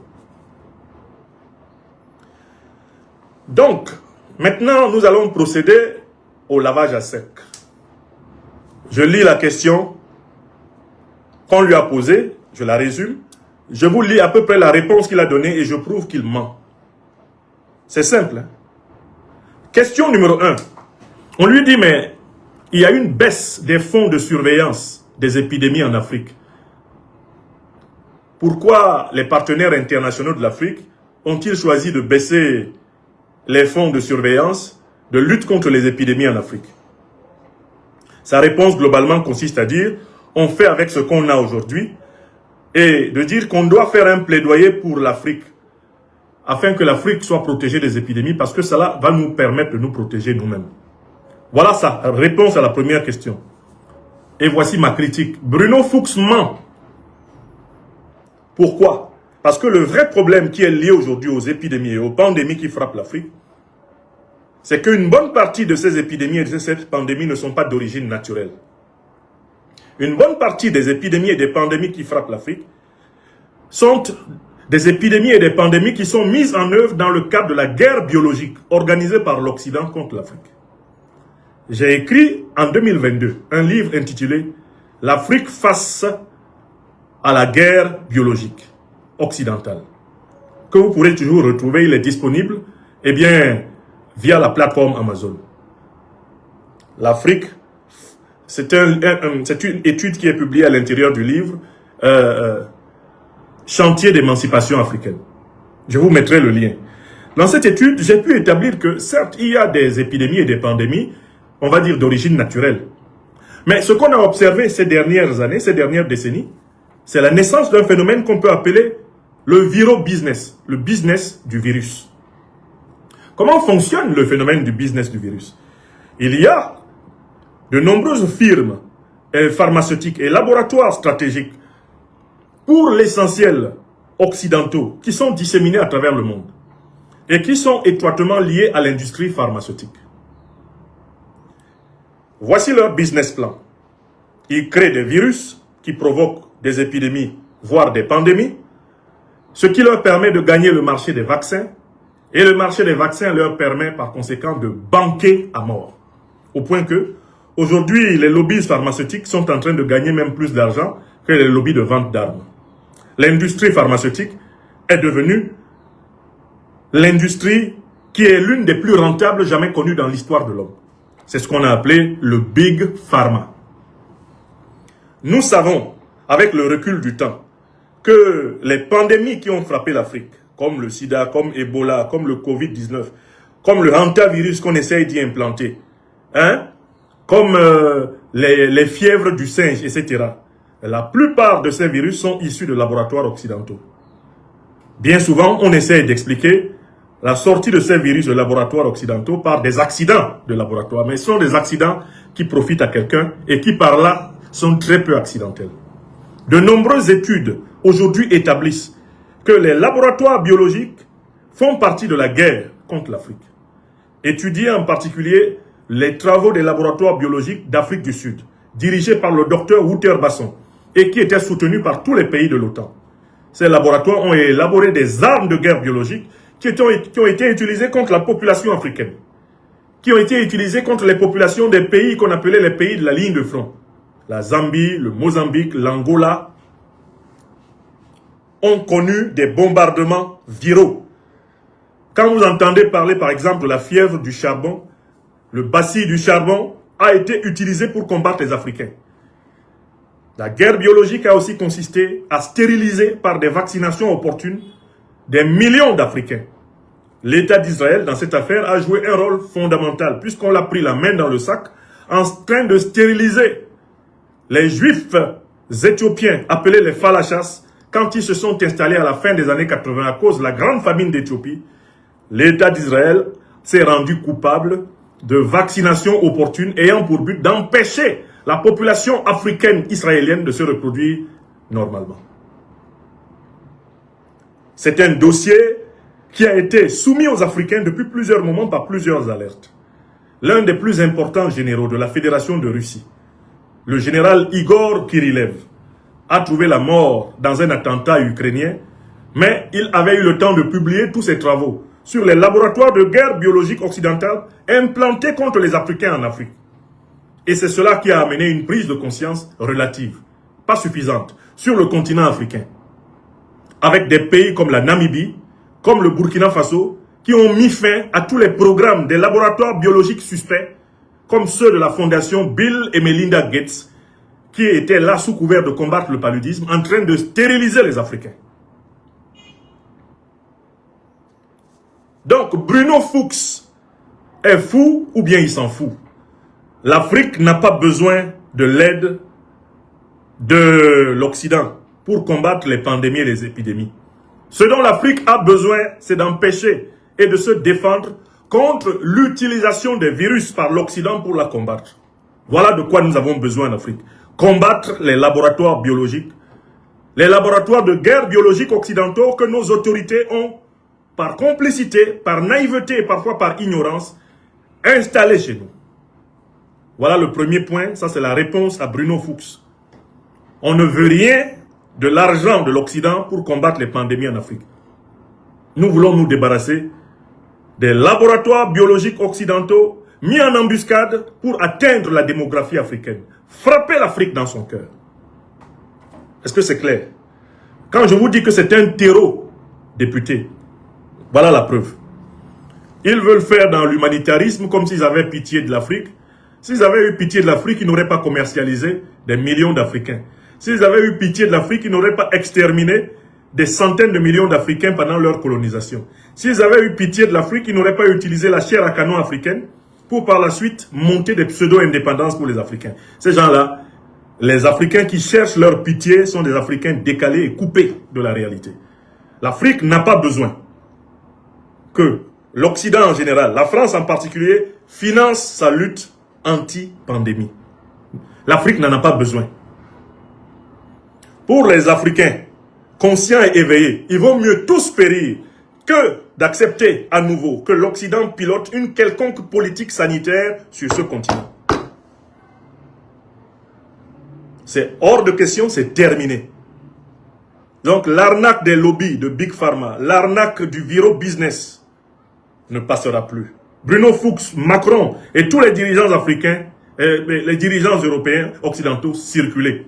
Donc, maintenant, nous allons procéder au lavage à sec. Je lis la question qu'on lui a posée, je la résume. Je vous lis à peu près la réponse qu'il a donnée et je prouve qu'il ment. C'est simple, hein? Question numéro 1. On lui dit, mais il y a une baisse des fonds de surveillance des épidémies en Afrique. Pourquoi les partenaires internationaux de l'Afrique ont-ils choisi de baisser les fonds de surveillance de lutte contre les épidémies en Afrique? Sa réponse globalement consiste à dire, on fait avec ce qu'on a aujourd'hui et de dire qu'on doit faire un plaidoyer pour l'Afrique afin que l'Afrique soit protégée des épidémies parce que cela va nous permettre de nous protéger nous-mêmes. Voilà sa réponse à la première question. Et voici ma critique. Bruno Fuchs ment. Pourquoi? Parce que le vrai problème qui est lié aujourd'hui aux épidémies et aux pandémies qui frappent l'Afrique, c'est qu'une bonne partie de ces épidémies et de ces pandémies ne sont pas d'origine naturelle. Une bonne partie des épidémies et des pandémies qui frappent l'Afrique sont des épidémies et des pandémies qui sont mises en œuvre dans le cadre de la guerre biologique organisée par l'Occident contre l'Afrique. J'ai écrit en 2022 un livre intitulé « L'Afrique face à la guerre biologique occidentale » que vous pourrez toujours retrouver, il est disponible via la plateforme Amazon. L'Afrique, c'est une étude qui est publiée à l'intérieur du livre Chantier d'émancipation africaine. Je vous mettrai le lien. Dans cette étude, j'ai pu établir que certes, il y a des épidémies et des pandémies, on va dire d'origine naturelle. Mais ce qu'on a observé ces dernières années, ces dernières décennies, c'est la naissance d'un phénomène qu'on peut appeler le viro-business, le business du virus. Comment fonctionne le phénomène du business du virus? Il y a de nombreuses firmes pharmaceutiques et laboratoires stratégiques, pour l'essentiel occidentaux, qui sont disséminés à travers le monde et qui sont étroitement liés à l'industrie pharmaceutique. Voici leur business plan. Ils créent des virus qui provoquent des épidémies, voire des pandémies, ce qui leur permet de gagner le marché des vaccins, et le marché des vaccins leur permet par conséquent de banquer à mort. Au point que, aujourd'hui, les lobbies pharmaceutiques sont en train de gagner même plus d'argent que les lobbies de vente d'armes. L'industrie pharmaceutique est devenue l'industrie qui est l'une des plus rentables jamais connues dans l'histoire de l'homme. C'est ce qu'on a appelé le Big Pharma. Nous savons, avec le recul du temps, que les pandémies qui ont frappé l'Afrique, comme le sida, comme Ebola, comme le Covid-19, comme le hantavirus qu'on essaye d'y implanter, comme les fièvres du singe, etc., la plupart de ces virus sont issus de laboratoires occidentaux. Bien souvent, on essaie d'expliquer la sortie de ces virus de laboratoires occidentaux par des accidents de laboratoire. Mais ce sont des accidents qui profitent à quelqu'un et qui, par là, sont très peu accidentels. De nombreuses études aujourd'hui établissent que les laboratoires biologiques font partie de la guerre contre l'Afrique. Étudiez en particulier les travaux des laboratoires biologiques d'Afrique du Sud, dirigés par le docteur Wouter Basson, et qui étaient soutenus par tous les pays de l'OTAN. Ces laboratoires ont élaboré des armes de guerre biologique qui ont été utilisées contre la population africaine, qui ont été utilisées contre les populations des pays qu'on appelait les pays de la ligne de front. La Zambie, le Mozambique, l'Angola ont connu des bombardements viraux. Quand vous entendez parler par exemple de la fièvre du charbon, le bacille du charbon a été utilisée pour combattre les Africains. La guerre biologique a aussi consisté à stériliser par des vaccinations opportunes des millions d'Africains. L'État d'Israël, dans cette affaire, a joué un rôle fondamental, puisqu'on l'a pris la main dans le sac, en train de stériliser les Juifs éthiopiens, appelés les Falachas, quand ils se sont installés à la fin des années 80 à cause de la grande famine d'Éthiopie. L'État d'Israël s'est rendu coupable de vaccinations opportunes ayant pour but d'empêcher la population africaine israélienne de se reproduire normalement. C'est un dossier qui a été soumis aux Africains depuis plusieurs moments par plusieurs alertes. L'un des plus importants généraux de la Fédération de Russie, le général Igor Kirilev, a trouvé la mort dans un attentat ukrainien, mais il avait eu le temps de publier tous ses travaux sur les laboratoires de guerre biologique occidentale implantés contre les Africains en Afrique. Et c'est cela qui a amené une prise de conscience relative, pas suffisante, sur le continent africain. Avec des pays comme la Namibie, comme le Burkina Faso, qui ont mis fin à tous les programmes des laboratoires biologiques suspects, comme ceux de la fondation Bill et Melinda Gates, qui étaient là sous couvert de combattre le paludisme, en train de stériliser les Africains. Donc, Bruno Fuchs est fou ou bien il s'en fout. L'Afrique n'a pas besoin de l'aide de l'Occident pour combattre les pandémies et les épidémies. Ce dont l'Afrique a besoin, c'est d'empêcher et de se défendre contre l'utilisation des virus par l'Occident pour la combattre. Voilà de quoi nous avons besoin en Afrique. Combattre les laboratoires biologiques, les laboratoires de guerre biologique occidentaux que nos autorités ont, par complicité, par naïveté et parfois par ignorance, installés chez nous. Voilà le premier point, ça c'est la réponse à Bruno Fuchs. On ne veut rien de l'argent de l'Occident pour combattre les pandémies en Afrique. Nous voulons nous débarrasser des laboratoires biologiques occidentaux mis en embuscade pour atteindre la démographie africaine. Frapper l'Afrique dans son cœur. Est-ce que c'est clair? Quand je vous dis que c'est un terreau, député, voilà la preuve. Ils veulent faire dans l'humanitarisme comme s'ils avaient pitié de l'Afrique. S'ils avaient eu pitié de l'Afrique, ils n'auraient pas commercialisé des millions d'Africains. S'ils avaient eu pitié de l'Afrique, ils n'auraient pas exterminé des centaines de millions d'Africains pendant leur colonisation. S'ils avaient eu pitié de l'Afrique, ils n'auraient pas utilisé la chair à canon africaine pour par la suite monter des pseudo-indépendances pour les Africains. Ces gens-là, les Africains qui cherchent leur pitié sont des Africains décalés et coupés de la réalité. L'Afrique n'a pas besoin que l'Occident en général, la France en particulier, finance sa lutte anti-pandémie. L'Afrique n'en a pas besoin. Pour les Africains conscients et éveillés, il vaut mieux tous périr que d'accepter à nouveau que l'Occident pilote une quelconque politique sanitaire sur ce continent. C'est hors de question, c'est terminé. Donc l'arnaque des lobbies de Big Pharma, l'arnaque du viro business ne passera plus. Bruno Fuchs, Macron et tous les dirigeants africains, les dirigeants européens, occidentaux, circulez.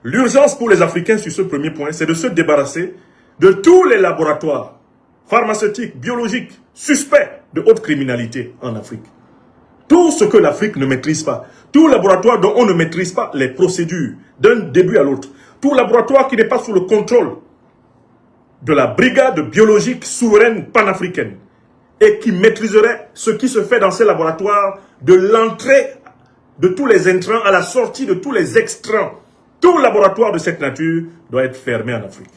L'urgence pour les Africains sur ce premier point, c'est de se débarrasser de tous les laboratoires pharmaceutiques, biologiques, suspects de haute criminalité en Afrique. Tout ce que l'Afrique ne maîtrise pas, tout laboratoire dont on ne maîtrise pas les procédures d'un début à l'autre, tout laboratoire qui n'est pas sous le contrôle de la brigade biologique souveraine panafricaine et qui maîtriserait ce qui se fait dans ces laboratoires de l'entrée de tous les intrants à la sortie de tous les extrants. Tout laboratoire de cette nature doit être fermé en Afrique.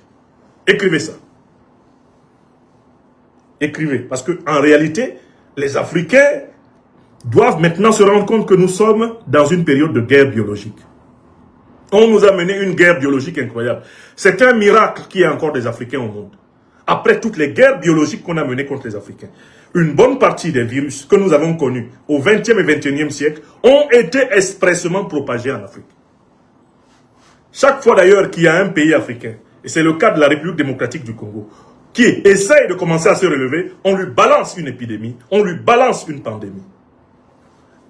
Écrivez ça. Écrivez. Parce qu'en réalité, les Africains doivent maintenant se rendre compte que nous sommes dans une période de guerre biologique. On nous a mené une guerre biologique incroyable. C'est un miracle qu'il y ait encore des Africains au monde. Après toutes les guerres biologiques qu'on a menées contre les Africains, une bonne partie des virus que nous avons connus au XXe et XXIe siècle ont été expressément propagés en Afrique. Chaque fois d'ailleurs qu'il y a un pays africain, et c'est le cas de la République démocratique du Congo, qui essaye de commencer à se relever, on lui balance une épidémie, on lui balance une pandémie.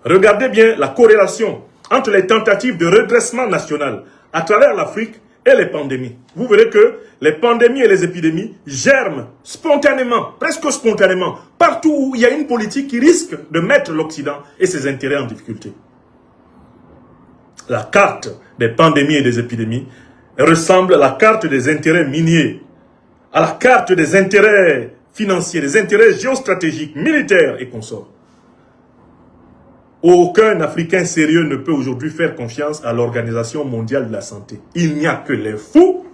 Regardez bien la corrélation entre les tentatives de redressement national à travers l'Afrique et les pandémies. Vous verrez que les pandémies et les épidémies germent spontanément, presque spontanément, partout où il y a une politique qui risque de mettre l'Occident et ses intérêts en difficulté. La carte des pandémies et des épidémies ressemble à la carte des intérêts miniers, à la carte des intérêts financiers, des intérêts géostratégiques, militaires et consorts. Aucun Africain sérieux ne peut aujourd'hui faire confiance à l'Organisation mondiale de la santé. Il n'y a que les fous,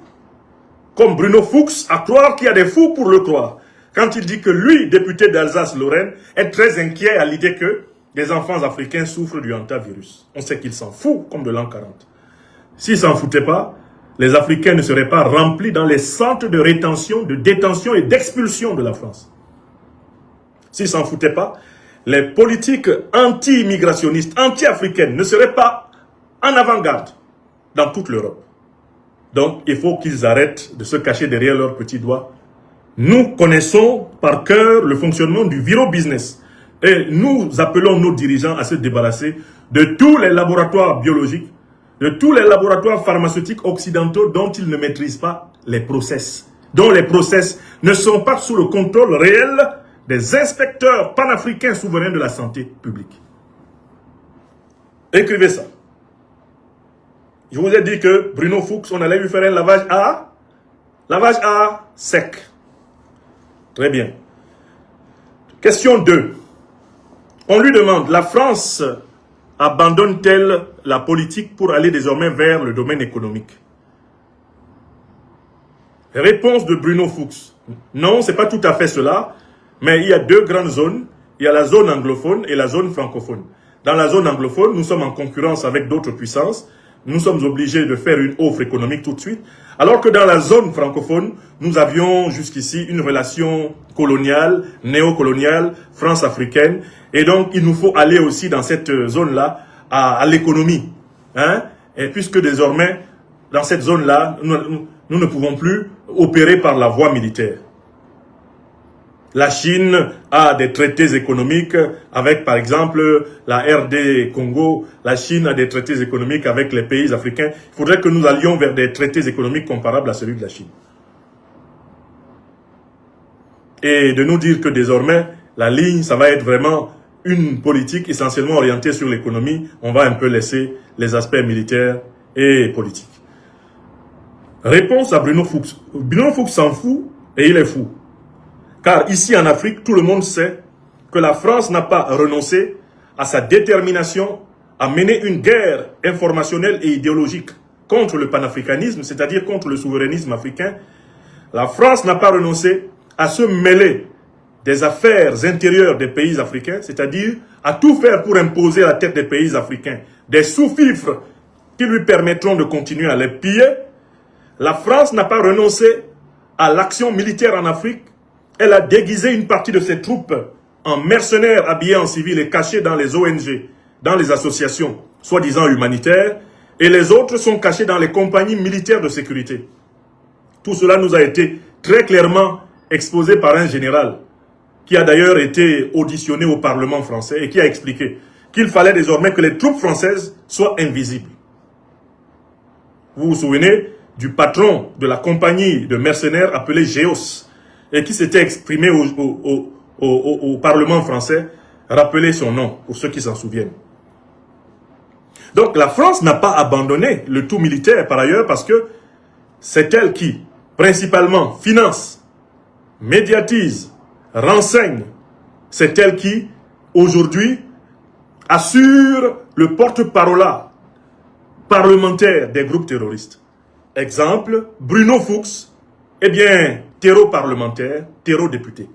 comme Bruno Fuchs, à croire qu'il y a des fous pour le croire. Quand il dit que lui, député d'Alsace-Lorraine, est très inquiet à l'idée que des enfants africains souffrent du hantavirus. On sait qu'il s'en fout, comme de l'an 40. S'il ne s'en foutait pas, les Africains ne seraient pas remplis dans les centres de rétention, de détention et d'expulsion de la France. S'il ne s'en foutait pas, les politiques anti-immigrationnistes, anti-africaines ne seraient pas en avant-garde dans toute l'Europe. Donc, il faut qu'ils arrêtent de se cacher derrière leurs petits doigts. Nous connaissons par cœur le fonctionnement du viro-business. Et nous appelons nos dirigeants à se débarrasser de tous les laboratoires biologiques, de tous les laboratoires pharmaceutiques occidentaux dont ils ne maîtrisent pas les process, dont les process ne sont pas sous le contrôle réel des inspecteurs panafricains souverains de la santé publique. Écrivez ça. Je vous ai dit que Bruno Fuchs, on allait lui faire un lavage à sec. Très bien. Question 2. On lui demande, la France abandonne-t-elle la politique pour aller désormais vers le domaine économique? Réponse de Bruno Fuchs. Non, ce n'est pas tout à fait cela, mais il y a deux grandes zones. Il y a la zone anglophone et la zone francophone. Dans la zone anglophone, nous sommes en concurrence avec d'autres puissances. Nous sommes obligés de faire une offre économique tout de suite. Alors que dans la zone francophone, nous avions jusqu'ici une relation coloniale, néocoloniale, France-africaine. Et donc, il nous faut aller aussi dans cette zone-là à l'économie. Hein? Et puisque désormais, dans cette zone-là, nous ne pouvons plus opérer par la voie militaire. La Chine a des traités économiques avec, par exemple, la RD Congo. La Chine a des traités économiques avec les pays africains. Il faudrait que nous allions vers des traités économiques comparables à celui de la Chine. Et de nous dire que désormais, la ligne, ça va être vraiment une politique essentiellement orientée sur l'économie. On va un peu laisser les aspects militaires et politiques. Réponse à Bruno Fuchs. Bruno Fuchs s'en fout et il est fou. Car ici en Afrique, tout le monde sait que la France n'a pas renoncé à sa détermination à mener une guerre informationnelle et idéologique contre le panafricanisme, c'est-à-dire contre le souverainisme africain. La France n'a pas renoncé à se mêler des affaires intérieures des pays africains, c'est-à-dire à tout faire pour imposer à la tête des pays africains des sous-fifres qui lui permettront de continuer à les piller. La France n'a pas renoncé à l'action militaire en Afrique. Elle a déguisé une partie de ses troupes en mercenaires habillés en civil et cachés dans les ONG, dans les associations soi-disant humanitaires, et les autres sont cachés dans les compagnies militaires de sécurité. Tout cela nous a été très clairement exposé par un général qui a d'ailleurs été auditionné au Parlement français et qui a expliqué qu'il fallait désormais que les troupes françaises soient invisibles. Vous vous souvenez du patron de la compagnie de mercenaires appelée Géos, et qui s'était exprimé au Parlement français. Rappelez son nom, pour ceux qui s'en souviennent. Donc la France n'a pas abandonné le tout militaire par ailleurs, parce que c'est elle qui, principalement, finance, médiatise, renseigne. C'est elle qui, aujourd'hui, assure le porte-parole parlementaire des groupes terroristes. Exemple, Bruno Fuchs, eh bien, terreau parlementaire, terreau député,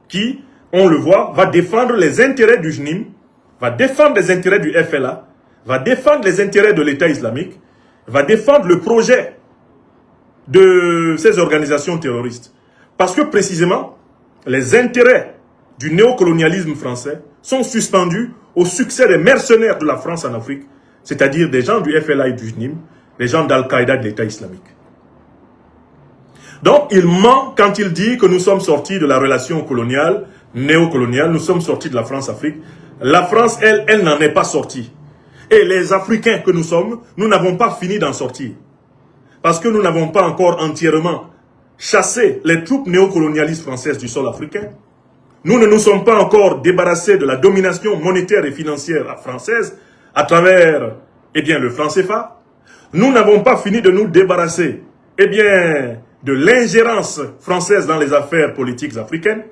qui, on le voit, va défendre les intérêts du JNIM, va défendre les intérêts du FLA, va défendre les intérêts de l'État islamique, va défendre le projet de ces organisations terroristes. Parce que précisément, les intérêts du néocolonialisme français sont suspendus au succès des mercenaires de la France en Afrique, c'est-à-dire des gens du FLA et du JNIM, les gens d'Al-Qaïda et de l'État islamique. Donc, il ment quand il dit que nous sommes sortis de la relation coloniale, néocoloniale, nous sommes sortis de la France-Afrique. La France, elle n'en est pas sortie. Et les Africains que nous sommes, nous n'avons pas fini d'en sortir. parce que nous n'avons pas encore entièrement chassé les troupes néocolonialistes françaises du sol africain. Nous ne nous sommes pas encore débarrassés de la domination monétaire et financière française à travers, le franc CFA. Nous n'avons pas fini de nous débarrasser, de l'ingérence française dans les affaires politiques africaines.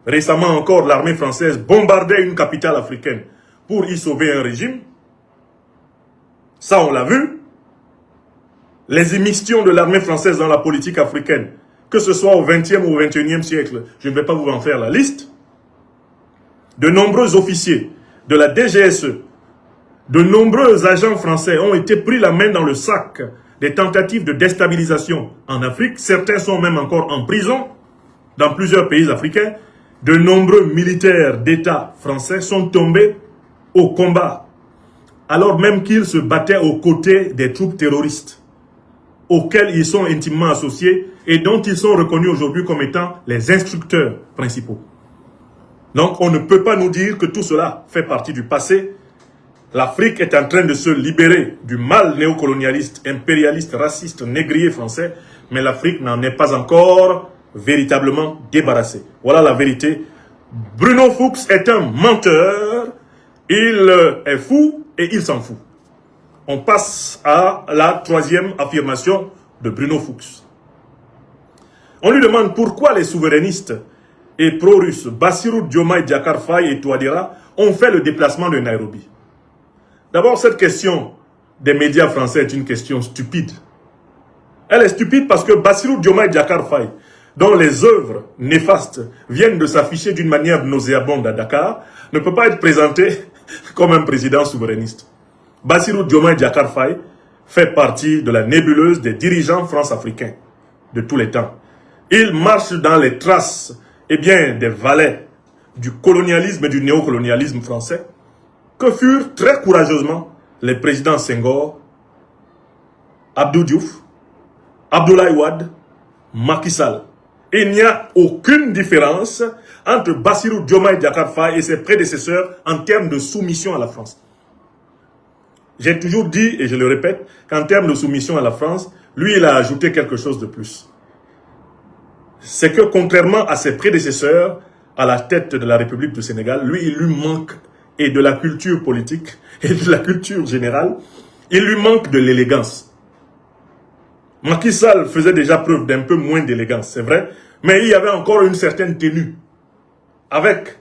Récemment encore, l'armée française bombardait une capitale africaine pour y sauver un régime. Ça, on l'a vu. Les émissions de l'armée française dans la politique africaine, que ce soit au XXe ou au XXIe siècle, je ne vais pas vous en faire la liste. De nombreux officiers de la DGSE, de nombreux agents français ont été pris la main dans le sac des tentatives de déstabilisation en Afrique. Certains sont même encore en prison dans plusieurs pays africains. De nombreux militaires d'État français sont tombés au combat, alors même qu'ils se battaient aux côtés des troupes terroristes auxquelles ils sont intimement associés et dont ils sont reconnus aujourd'hui comme étant les instructeurs principaux. Donc on ne peut pas nous dire que tout cela fait partie du passé. L'Afrique est en train de se libérer du mal néocolonialiste, impérialiste, raciste, négrier français, mais l'Afrique n'en est pas encore véritablement débarrassée. Voilà la vérité. Bruno Fuchs est un menteur, il est fou et il s'en fout. On passe à la troisième affirmation de Bruno Fuchs. On lui demande pourquoi les souverainistes et pro-russes Bassirou Diomaye Diakhar Faye et Touadéra ont fait le déplacement de Nairobi. D'abord, cette question des médias français est une question stupide. Elle est stupide parce que Bassirou Diomaye Diakhar Faye, dont les œuvres néfastes viennent de s'afficher d'une manière nauséabonde à Dakar, ne peut pas être présenté comme un président souverainiste. Bassirou Diomaye Diakhar Faye fait partie de la nébuleuse des dirigeants france-africains de tous les temps. Il marche dans les traces des valets du colonialisme et du néocolonialisme français que furent très courageusement les présidents Senghor, Abdou Diouf, Abdoulaye Wade, Macky Sall. Il n'y a aucune différence entre Bassirou Diomaye Diakhar Faye et ses prédécesseurs en termes de soumission à la France. J'ai toujours dit, et je le répète, qu'en termes de soumission à la France, lui, il a ajouté quelque chose de plus. C'est que contrairement à ses prédécesseurs à la tête de la République du Sénégal, lui, il lui manque et de la culture politique et de la culture générale, il lui manque de l'élégance. Macky Sall faisait déjà preuve d'un peu moins d'élégance, c'est vrai, mais il y avait encore une certaine tenue. Avec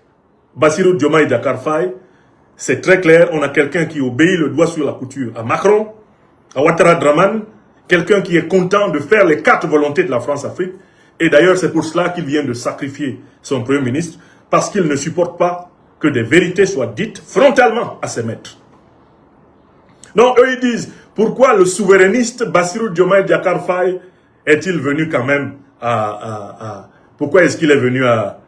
Bassirou Diomaye Diakhar Faye, c'est très clair, on a quelqu'un qui obéit le doigt sur la couture à Macron, à Ouattara Draman, quelqu'un qui est content de faire les 4 volontés de la France-Afrique. Et d'ailleurs, c'est pour cela qu'il vient de sacrifier son Premier ministre, parce qu'il ne supporte pas que des vérités soient dites frontalement à ses maîtres. Donc, eux, ils disent, pourquoi le souverainiste Bassirou Diomaye Diakhar Faye est-il venu quand même pourquoi est-ce qu'il est venu à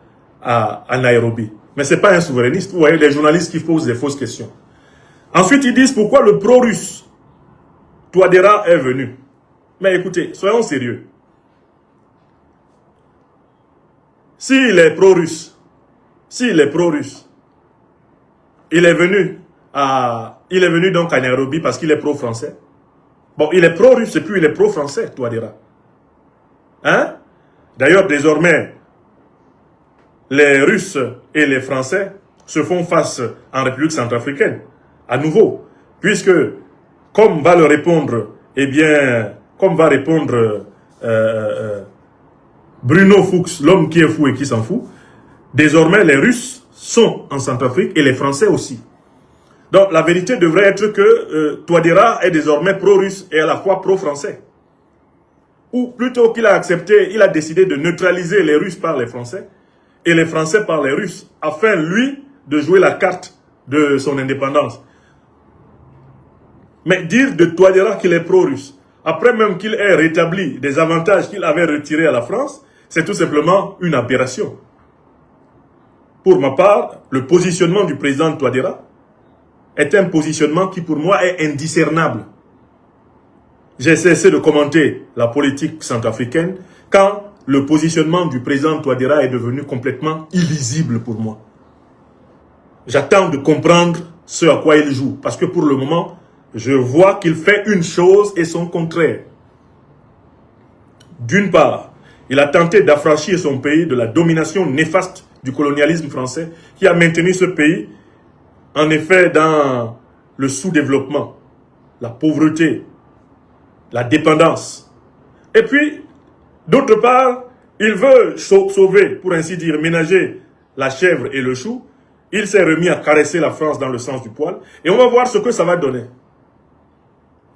Nairobi? Mais ce n'est pas un souverainiste. Vous voyez, les journalistes qui posent des fausses questions. Ensuite, ils disent pourquoi le pro-russe Touadéra est venu. Mais écoutez, soyons sérieux. S'il est pro-russe, il est venu donc à Nairobi parce qu'il est pro-français. Bon, il est pro-russe et puis il est pro-français, Touadéra. Hein? D'ailleurs, désormais, les Russes et les Français se font face en République centrafricaine, à nouveau, puisque, comme va le répondre, Bruno Fuchs, l'homme qui est fou et qui s'en fout, désormais les Russes sont en Centrafrique et les Français aussi. Donc la vérité devrait être que Touadéra est désormais pro-russe et à la fois pro-français. Ou plutôt qu'il a accepté, il a décidé de neutraliser les Russes par les Français et les Français par les Russes, afin, lui, de jouer la carte de son indépendance. Mais dire de Touadéra qu'il est pro-russe, après même qu'il ait rétabli des avantages qu'il avait retirés à la France, c'est tout simplement une aberration. Pour ma part, le positionnement du président Touadéra est un positionnement qui pour moi est indiscernable. J'ai cessé de commenter la politique centrafricaine quand le positionnement du président Touadéra est devenu complètement illisible pour moi. J'attends de comprendre ce à quoi il joue, parce que pour le moment, je vois qu'il fait une chose et son contraire. D'une part, il a tenté d'affranchir son pays de la domination néfaste du colonialisme français qui a maintenu ce pays, en effet, dans le sous-développement, la pauvreté, la dépendance. Et puis, d'autre part, il veut sauver, pour ainsi dire, ménager la chèvre et le chou. Il s'est remis à caresser la France dans le sens du poil. Et on va voir ce que ça va donner.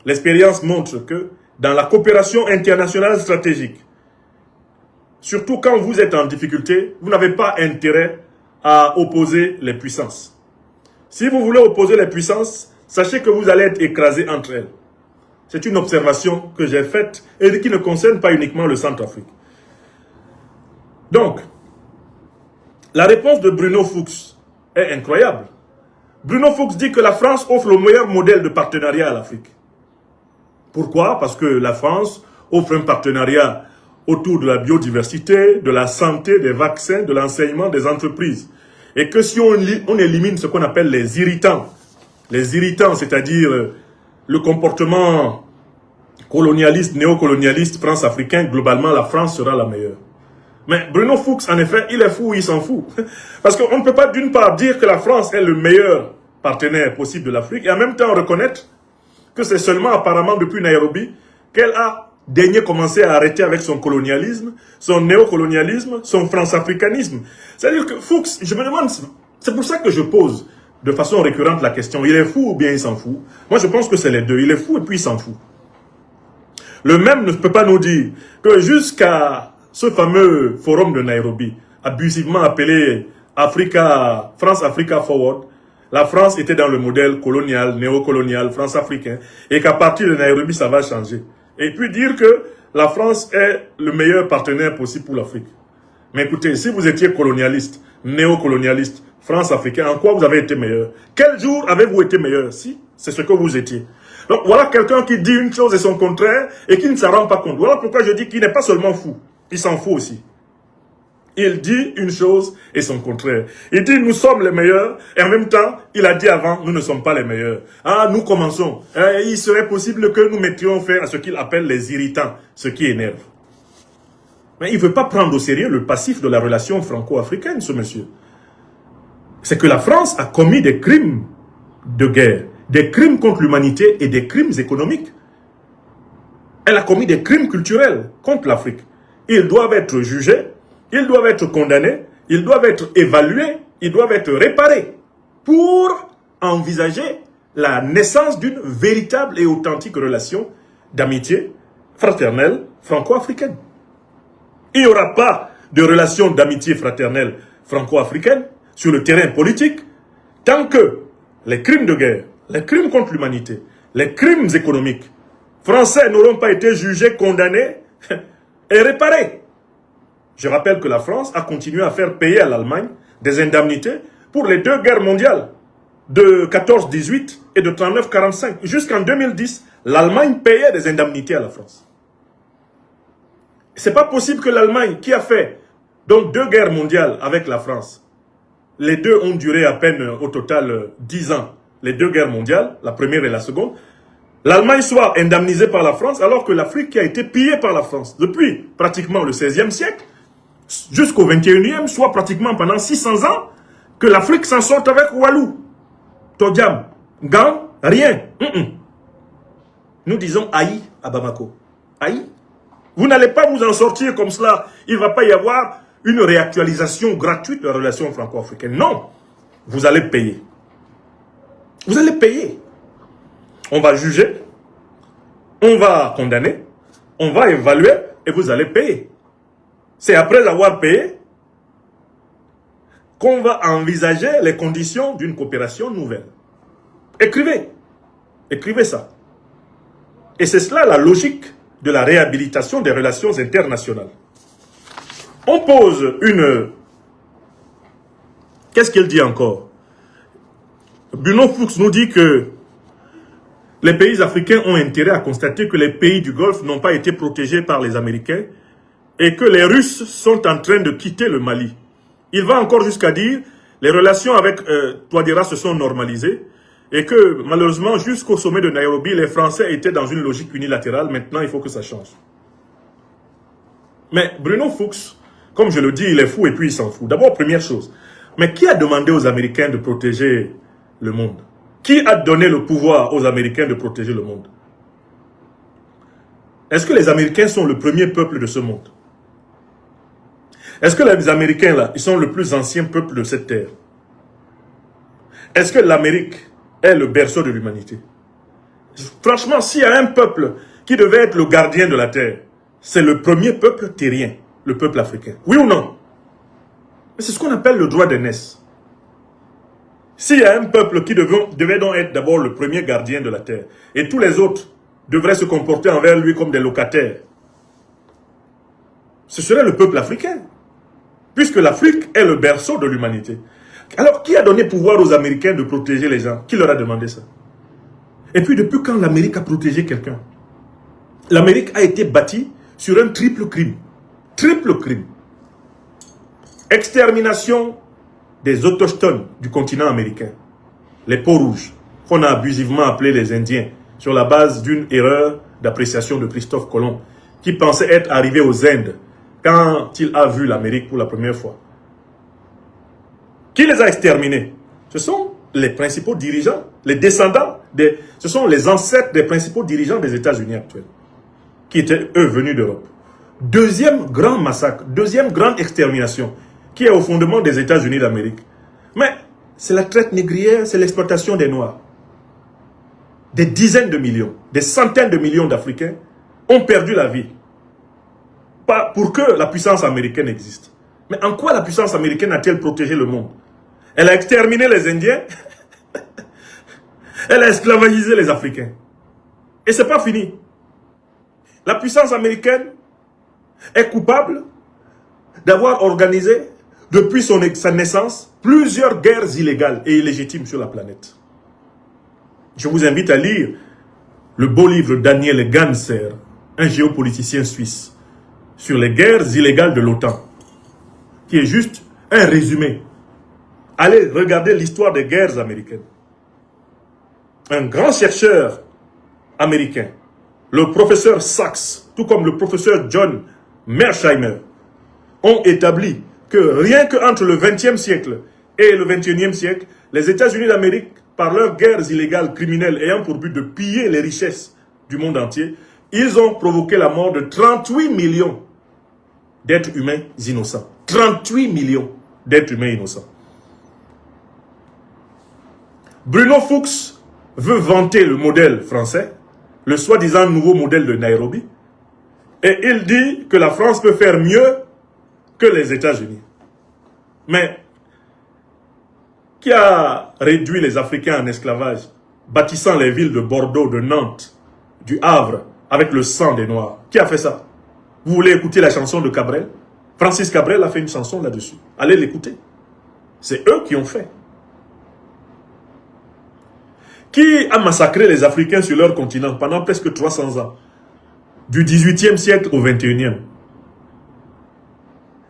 L'expérience montre que dans la coopération internationale stratégique, surtout quand vous êtes en difficulté, vous n'avez pas intérêt à opposer les puissances. Si vous voulez opposer les puissances, sachez que vous allez être écrasé entre elles. C'est une observation que j'ai faite et qui ne concerne pas uniquement le Centrafrique. Donc, la réponse de Bruno Fuchs est incroyable. Bruno Fuchs dit que la France offre le meilleur modèle de partenariat à l'Afrique. Pourquoi? Parce que la France offre un partenariat autour de la biodiversité, de la santé, des vaccins, de l'enseignement, des entreprises. Et que si on élimine ce qu'on appelle les irritants, c'est-à-dire le comportement colonialiste, néocolonialiste, france-africain, globalement, la France sera la meilleure. Mais Bruno Fuchs, en effet, il est fou, il s'en fout. Parce qu'on ne peut pas d'une part dire que la France est le meilleur partenaire possible de l'Afrique et en même temps reconnaître que c'est seulement apparemment depuis Nairobi qu'elle a daigné commencer à arrêter avec son colonialisme, son néocolonialisme, son france-africanisme. C'est-à-dire que Fuchs, je me demande, c'est pour ça que je pose de façon récurrente la question, il est fou ou bien il s'en fout? Moi je pense que c'est les deux, il est fou et puis il s'en fout. Le même ne peut pas nous dire que jusqu'à ce fameux forum de Nairobi, abusivement appelé France-Africa Forward, la France était dans le modèle colonial, néocolonial, france-africain, et qu'à partir de Nairobi, ça va changer. Et puis dire que la France est le meilleur partenaire possible pour l'Afrique. Mais écoutez, si vous étiez colonialiste, néocolonialiste, France-africain, en quoi vous avez été meilleur? Quel jour avez-vous été meilleur? Si, c'est ce que vous étiez. Donc voilà quelqu'un qui dit une chose et son contraire, et qui ne s'en rend pas compte. Voilà pourquoi je dis qu'il n'est pas seulement fou. Il s'en fout aussi. Il dit une chose et son contraire. Il dit nous sommes les meilleurs et en même temps, il a dit avant nous ne sommes pas les meilleurs. Ah, nous commençons. Il serait possible que nous mettions fin à ce qu'il appelle les irritants, ce qui énerve. Mais il ne veut pas prendre au sérieux le passif de la relation franco-africaine, ce monsieur. C'est que la France a commis des crimes de guerre, des crimes contre l'humanité et des crimes économiques. Elle a commis des crimes culturels contre l'Afrique. Ils doivent être jugés, ils doivent être condamnés, ils doivent être évalués, ils doivent être réparés pour envisager la naissance d'une véritable et authentique relation d'amitié fraternelle franco-africaine. Il n'y aura pas de relation d'amitié fraternelle franco-africaine sur le terrain politique tant que les crimes de guerre, les crimes contre l'humanité, les crimes économiques français n'auront pas été jugés, condamnés et réparés. Je rappelle que la France a continué à faire payer à l'Allemagne des indemnités pour les deux guerres mondiales de 14-18 et de 39-45. Jusqu'en 2010, l'Allemagne payait des indemnités à la France. C'est pas possible que l'Allemagne, qui a fait donc deux guerres mondiales avec la France, les deux ont duré à peine au total 10 ans, les deux guerres mondiales, la première et la seconde, l'Allemagne soit indemnisée par la France alors que l'Afrique qui a été pillée par la France depuis pratiquement le 16e siècle jusqu'au 21e, soit pratiquement pendant 600 ans, que l'Afrique s'en sorte avec Walou, Todiam, Gan, rien. Nous disons aïe à Bamako. Aïe. Vous n'allez pas vous en sortir comme cela. Il ne va pas y avoir une réactualisation gratuite de la relation franco-africaine. Non. Vous allez payer. Vous allez payer. On va juger. On va condamner. On va évaluer et vous allez payer. C'est après avoir payé qu'on va envisager les conditions d'une coopération nouvelle. Écrivez. Écrivez ça. Et c'est cela la logique de la réhabilitation des relations internationales. On pose une... Qu'est-ce qu'il dit encore? Bruno Fuchs nous dit que les pays africains ont intérêt à constater que les pays du Golfe n'ont pas été protégés par les Américains et que les Russes sont en train de quitter le Mali. Il va encore jusqu'à dire les relations avec Touadéra se sont normalisées et que malheureusement jusqu'au sommet de Nairobi, les Français étaient dans une logique unilatérale. Maintenant, il faut que ça change. Mais Bruno Fuchs, comme je le dis, il est fou et puis il s'en fout. D'abord, première chose, mais qui a demandé aux Américains de protéger le monde? Qui a donné le pouvoir aux Américains de protéger le monde? Est-ce que les Américains sont le premier peuple de ce monde? Est-ce que les Américains, là, ils sont le plus ancien peuple de cette terre? Est-ce que l'Amérique est le berceau de l'humanité? Franchement, s'il y a un peuple qui devait être le gardien de la terre, c'est le premier peuple terrien, le peuple africain. Oui ou non? C'est ce qu'on appelle le droit d'aînesse. S'il y a un peuple qui devait donc être d'abord le premier gardien de la terre, et tous les autres devraient se comporter envers lui comme des locataires, ce serait le peuple africain. Puisque l'Afrique est le berceau de l'humanité. Alors, qui a donné pouvoir aux Américains de protéger les gens? Qui leur a demandé ça? Et puis, depuis quand l'Amérique a protégé quelqu'un? L'Amérique a été bâtie sur un triple crime. Triple crime. Extermination des autochtones du continent américain. Les peaux-rouges, qu'on a abusivement appelés les Indiens, sur la base d'une erreur d'appréciation de Christophe Colomb, qui pensait être arrivé aux Indes quand il a vu l'Amérique pour la première fois. Qui les a exterminés? Ce sont les principaux dirigeants, les descendants, ce sont les ancêtres des principaux dirigeants des États-Unis actuels, qui étaient, eux, venus d'Europe. Deuxième grand massacre, deuxième grande extermination, qui est au fondement des États-Unis d'Amérique. Mais c'est la traite négrière, c'est l'exploitation des Noirs. Des dizaines de millions, des centaines de millions d'Africains ont perdu la vie. Pas pour que la puissance américaine existe. Mais en quoi la puissance américaine a-t-elle protégé le monde? Elle a exterminé les Indiens. Elle a esclavagisé les Africains. Et c'est pas fini. La puissance américaine est coupable d'avoir organisé, depuis sa naissance, plusieurs guerres illégales et illégitimes sur la planète. Je vous invite à lire le beau livre de Daniel Ganser, un géopoliticien suisse, sur les guerres illégales de l'OTAN, qui est juste un résumé. Allez regarder l'histoire des guerres américaines. Un grand chercheur américain, le professeur Sachs, tout comme le professeur John Mearsheimer, ont établi que rien qu'entre le XXe siècle et le XXIe siècle, les États-Unis d'Amérique, par leurs guerres illégales criminelles ayant pour but de piller les richesses du monde entier, ils ont provoqué la mort de 38 millions d'êtres humains innocents. 38 millions d'êtres humains innocents. Bruno Fuchs veut vanter le modèle français, le soi-disant nouveau modèle de Nairobi, et il dit que la France peut faire mieux que les États-Unis. Mais qui a réduit les Africains en esclavage, bâtissant les villes de Bordeaux, de Nantes, du Havre, avec le sang des Noirs? Qui a fait ça? Vous voulez écouter la chanson de Cabrel? Francis Cabrel a fait une chanson là-dessus. Allez l'écouter. C'est eux qui ont fait. Qui a massacré les Africains sur leur continent pendant presque 300 ans? Du 18e siècle au 21e.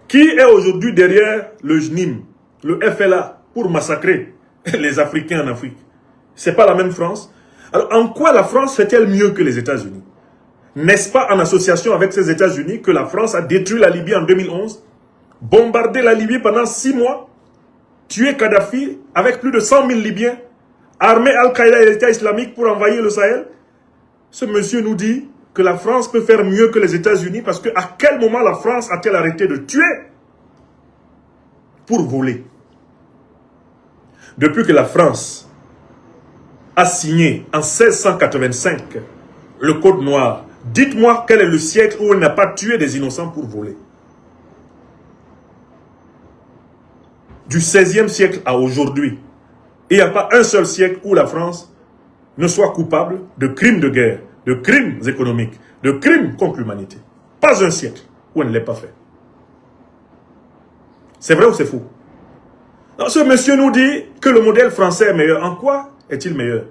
Qui est aujourd'hui derrière le JNIM, le FLA, pour massacrer les Africains en Afrique? C'est pas la même France? Alors, en quoi la France fait-elle mieux que les États-Unis? N'est-ce pas en association avec ces États-Unis que la France a détruit la Libye en 2011, bombardé la Libye pendant 6 mois, tué Kadhafi avec plus de 100 000 Libyens, armé Al-Qaïda et l'État islamique pour envahir le Sahel? Ce monsieur nous dit que la France peut faire mieux que les États-Unis parce que à quel moment la France a-t-elle arrêté de tuer pour voler? Depuis que la France a signé en 1685 le Code noir, dites-moi quel est le siècle où elle n'a pas tué des innocents pour voler. Du 16e siècle à aujourd'hui, il n'y a pas un seul siècle où la France ne soit coupable de crimes de guerre, de crimes économiques, de crimes contre l'humanité. Pas un siècle où elle ne l'ait pas fait. C'est vrai ou c'est faux? Alors, ce monsieur nous dit que le modèle français est meilleur. En quoi est-il meilleur?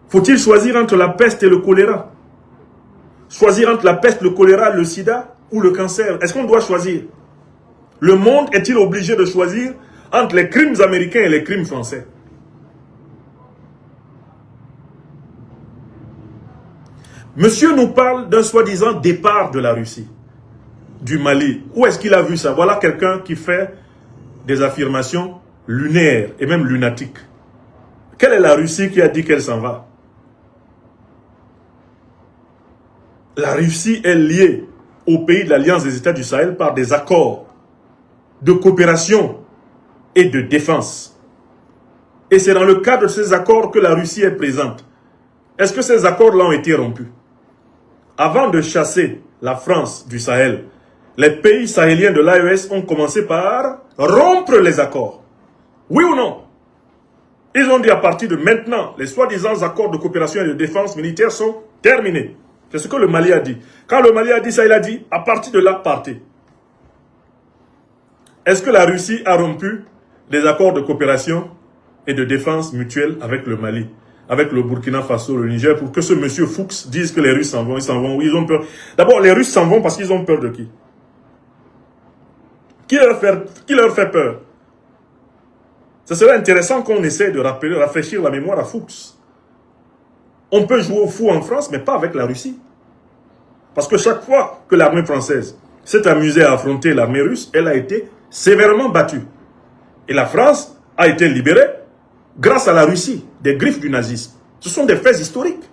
Faut-il choisir entre la peste et le choléra? Choisir entre la peste, le choléra, le sida ou le cancer? Est-ce qu'on doit choisir? Le monde est-il obligé de choisir entre les crimes américains et les crimes français? Monsieur nous parle d'un soi-disant départ de la Russie. du Mali, où est-ce qu'il a vu ça? Voilà quelqu'un qui fait des affirmations lunaires et même lunatiques. Quelle est la Russie qui a dit qu'elle s'en va? La Russie est liée au pays de l'Alliance des États du Sahel par des accords de coopération et de défense. Et c'est dans le cadre de ces accords que la Russie est présente. Est-ce que ces accords-là ont été rompus? Avant de chasser la France du Sahel, les pays sahéliens de l'AES ont commencé par rompre les accords. Oui ou non? Ils ont dit à partir de maintenant, les soi-disant accords de coopération et de défense militaire sont terminés. C'est ce que le Mali a dit. Quand le Mali a dit ça, il a dit, à partir de là, partez. Est-ce que la Russie a rompu les accords de coopération et de défense mutuelle avec le Mali, avec le Burkina Faso, le Niger, pour que ce monsieur Fuchs dise que les Russes s'en vont? Ils s'en vont, oui, ils ont peur. D'abord, les Russes s'en vont parce qu'ils ont peur de qui? Qui leur fait peur? Ce serait intéressant qu'on essaie de rafraîchir la mémoire à Fuchs. On peut jouer au fou en France, mais pas avec la Russie. Parce que chaque fois que l'armée française s'est amusée à affronter l'armée russe, elle a été sévèrement battue. Et la France a été libérée grâce à la Russie, des griffes du nazisme. Ce sont des faits historiques.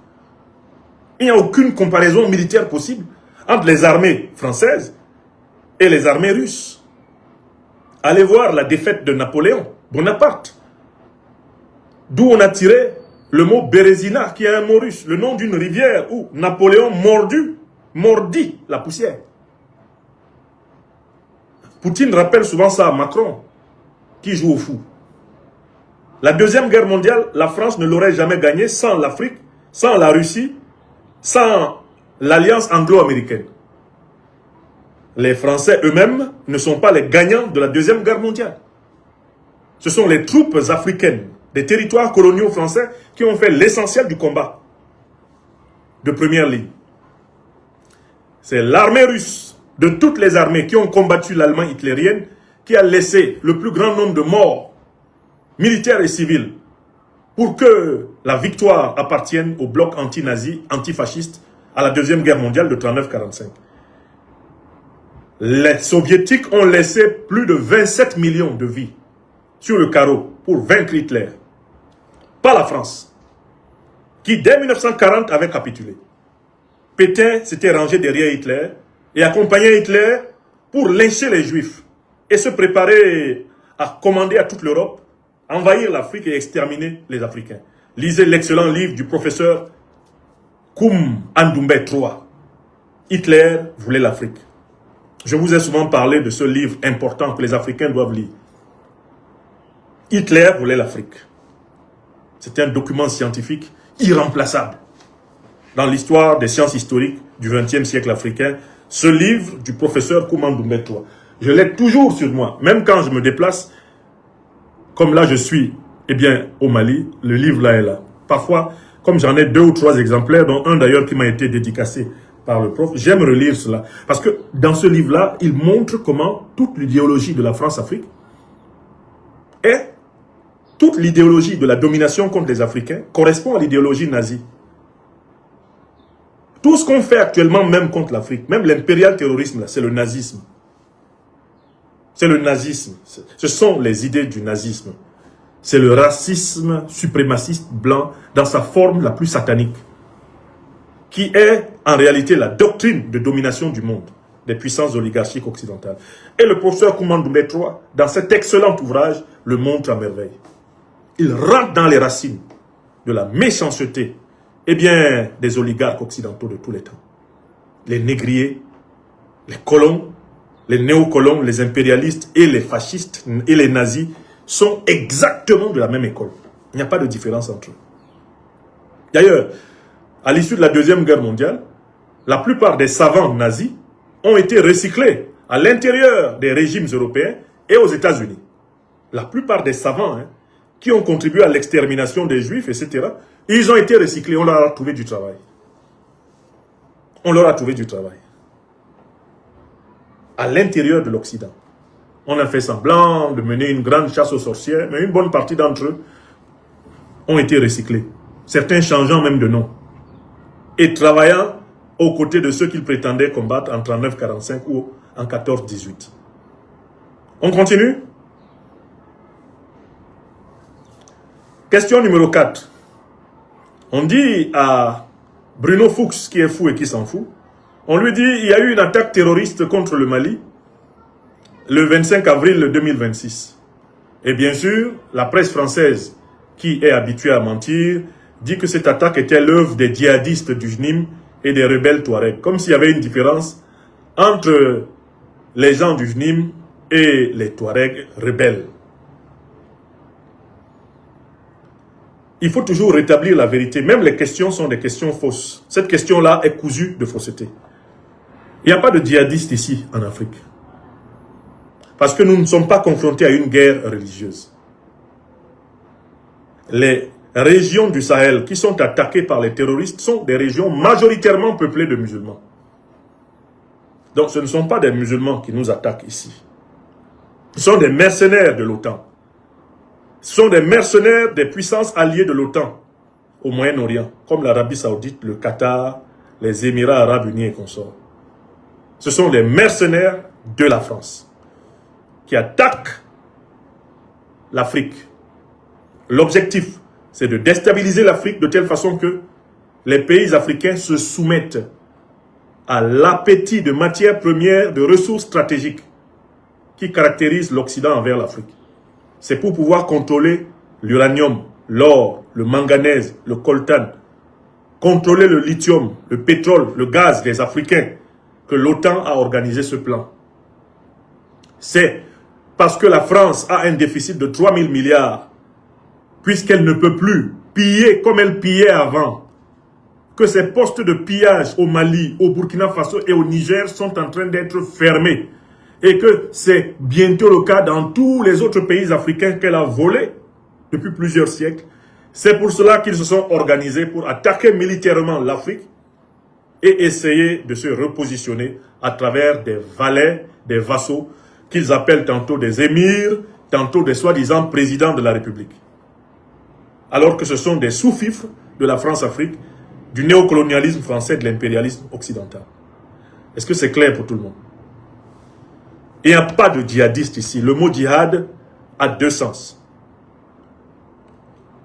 Il n'y a aucune comparaison militaire possible entre les armées françaises et les armées russes. Allez voir la défaite de Napoléon Bonaparte, d'où on a tiré le mot Bérésina, qui est un mot russe, le nom d'une rivière où Napoléon mordit la poussière. Poutine rappelle souvent ça à Macron, qui joue au fou. La Deuxième Guerre mondiale, la France ne l'aurait jamais gagnée sans l'Afrique, sans la Russie, sans l'alliance anglo-américaine. Les Français eux-mêmes ne sont pas les gagnants de la Deuxième Guerre mondiale. Ce sont les troupes africaines des territoires coloniaux français qui ont fait l'essentiel du combat de première ligne. C'est l'armée russe, de toutes les armées qui ont combattu l'Allemagne hitlérienne, qui a laissé le plus grand nombre de morts militaires et civils pour que la victoire appartienne au bloc anti-nazi, antifasciste à la Deuxième Guerre mondiale de 1939-1945. Les soviétiques ont laissé plus de 27 millions de vies sur le carreau pour vaincre Hitler. Pas la France, qui dès 1940 avait capitulé. Pétain s'était rangé derrière Hitler et accompagnait Hitler pour lyncher les Juifs et se préparer à commander à toute l'Europe, envahir l'Afrique et exterminer les Africains. Lisez l'excellent livre du professeur Koum Andoumbe III. Hitler voulait l'Afrique. Je vous ai souvent parlé de ce livre important que les Africains doivent lire. Hitler voulait l'Afrique. C'est un document scientifique irremplaçable dans l'histoire des sciences historiques du XXe siècle africain. Ce livre du professeur Koum Andoumbe III. Je l'ai toujours sur moi, même quand je me déplace, comme là je suis, eh bien, au Mali, le livre là est là. Parfois, comme j'en ai 2 ou 3 exemplaires, dont un d'ailleurs qui m'a été dédicacé par le prof, j'aime relire cela. Parce que dans ce livre-là, il montre comment toute l'idéologie de la France-Afrique et toute l'idéologie de la domination contre les Africains correspond à l'idéologie nazie. Tout ce qu'on fait actuellement, même contre l'Afrique, même l'impérial terrorisme, c'est le nazisme. C'est le nazisme. Ce sont les idées du nazisme. C'est le racisme suprémaciste blanc dans sa forme la plus satanique, qui est en réalité la doctrine de domination du monde des puissances oligarchiques occidentales. Et le professeur Koum Andoumbe III, dans cet excellent ouvrage, le montre à merveille. Il rentre dans les racines de la méchanceté, eh bien, des oligarques occidentaux de tous les temps. Les négriers, les colons, les néocolons, les impérialistes et les fascistes et les nazis sont exactement de la même école. Il n'y a pas de différence entre eux. D'ailleurs, à l'issue de la Deuxième Guerre mondiale, la plupart des savants nazis ont été recyclés à l'intérieur des régimes européens et aux États-Unis. La plupart des savants qui ont contribué à l'extermination des Juifs, etc., ils ont été recyclés, on leur a trouvé du travail. On leur a trouvé du travail. À l'intérieur de l'Occident. On a fait semblant de mener une grande chasse aux sorcières, mais une bonne partie d'entre eux ont été recyclés. Certains changeant même de nom. Et travaillant aux côtés de ceux qu'ils prétendaient combattre en 1939-1945 ou en 14-18. On continue? Question numéro 4. On dit à Bruno Fuchs, qui est fou et qui s'en fout, on lui dit il y a eu une attaque terroriste contre le Mali le 25 avril 2026. Et bien sûr, la presse française, qui est habituée à mentir, dit que cette attaque était l'œuvre des djihadistes du JNIM et des rebelles Touaregs. Comme s'il y avait une différence entre les gens du JNIM et les Touaregs rebelles. Il faut toujours rétablir la vérité. Même les questions sont des questions fausses. Cette question-là est cousue de fausseté. Il n'y a pas de djihadistes ici en Afrique. Parce que nous ne sommes pas confrontés à une guerre religieuse. Les régions du Sahel qui sont attaquées par les terroristes sont des régions majoritairement peuplées de musulmans. Donc ce ne sont pas des musulmans qui nous attaquent ici. Ce sont des mercenaires de l'OTAN. Ce sont des mercenaires des puissances alliées de l'OTAN au Moyen-Orient, comme l'Arabie Saoudite, le Qatar, les Émirats Arabes Unis et consorts. Ce sont des mercenaires de la France qui attaquent l'Afrique. L'objectif, c'est de déstabiliser l'Afrique de telle façon que les pays africains se soumettent à l'appétit de matières premières, de ressources stratégiques qui caractérisent l'Occident envers l'Afrique. C'est pour pouvoir contrôler l'uranium, l'or, le manganèse, le coltan, contrôler le lithium, le pétrole, le gaz des Africains, que l'OTAN a organisé ce plan. C'est parce que la France a un déficit de 3 000 milliards, puisqu'elle ne peut plus piller comme elle pillait avant, que ces postes de pillage au Mali, au Burkina Faso et au Niger sont en train d'être fermés, et que c'est bientôt le cas dans tous les autres pays africains qu'elle a volés depuis plusieurs siècles. C'est pour cela qu'ils se sont organisés pour attaquer militairement l'Afrique et essayer de se repositionner à travers des valets, des vassaux, qu'ils appellent tantôt des émirs, tantôt des soi-disant présidents de la République. Alors que ce sont des sous-fifres de la France-Afrique, du néocolonialisme français, de l'impérialisme occidental. Est-ce que c'est clair pour tout le monde? Il n'y a pas de djihadiste ici. Le mot djihad a deux sens.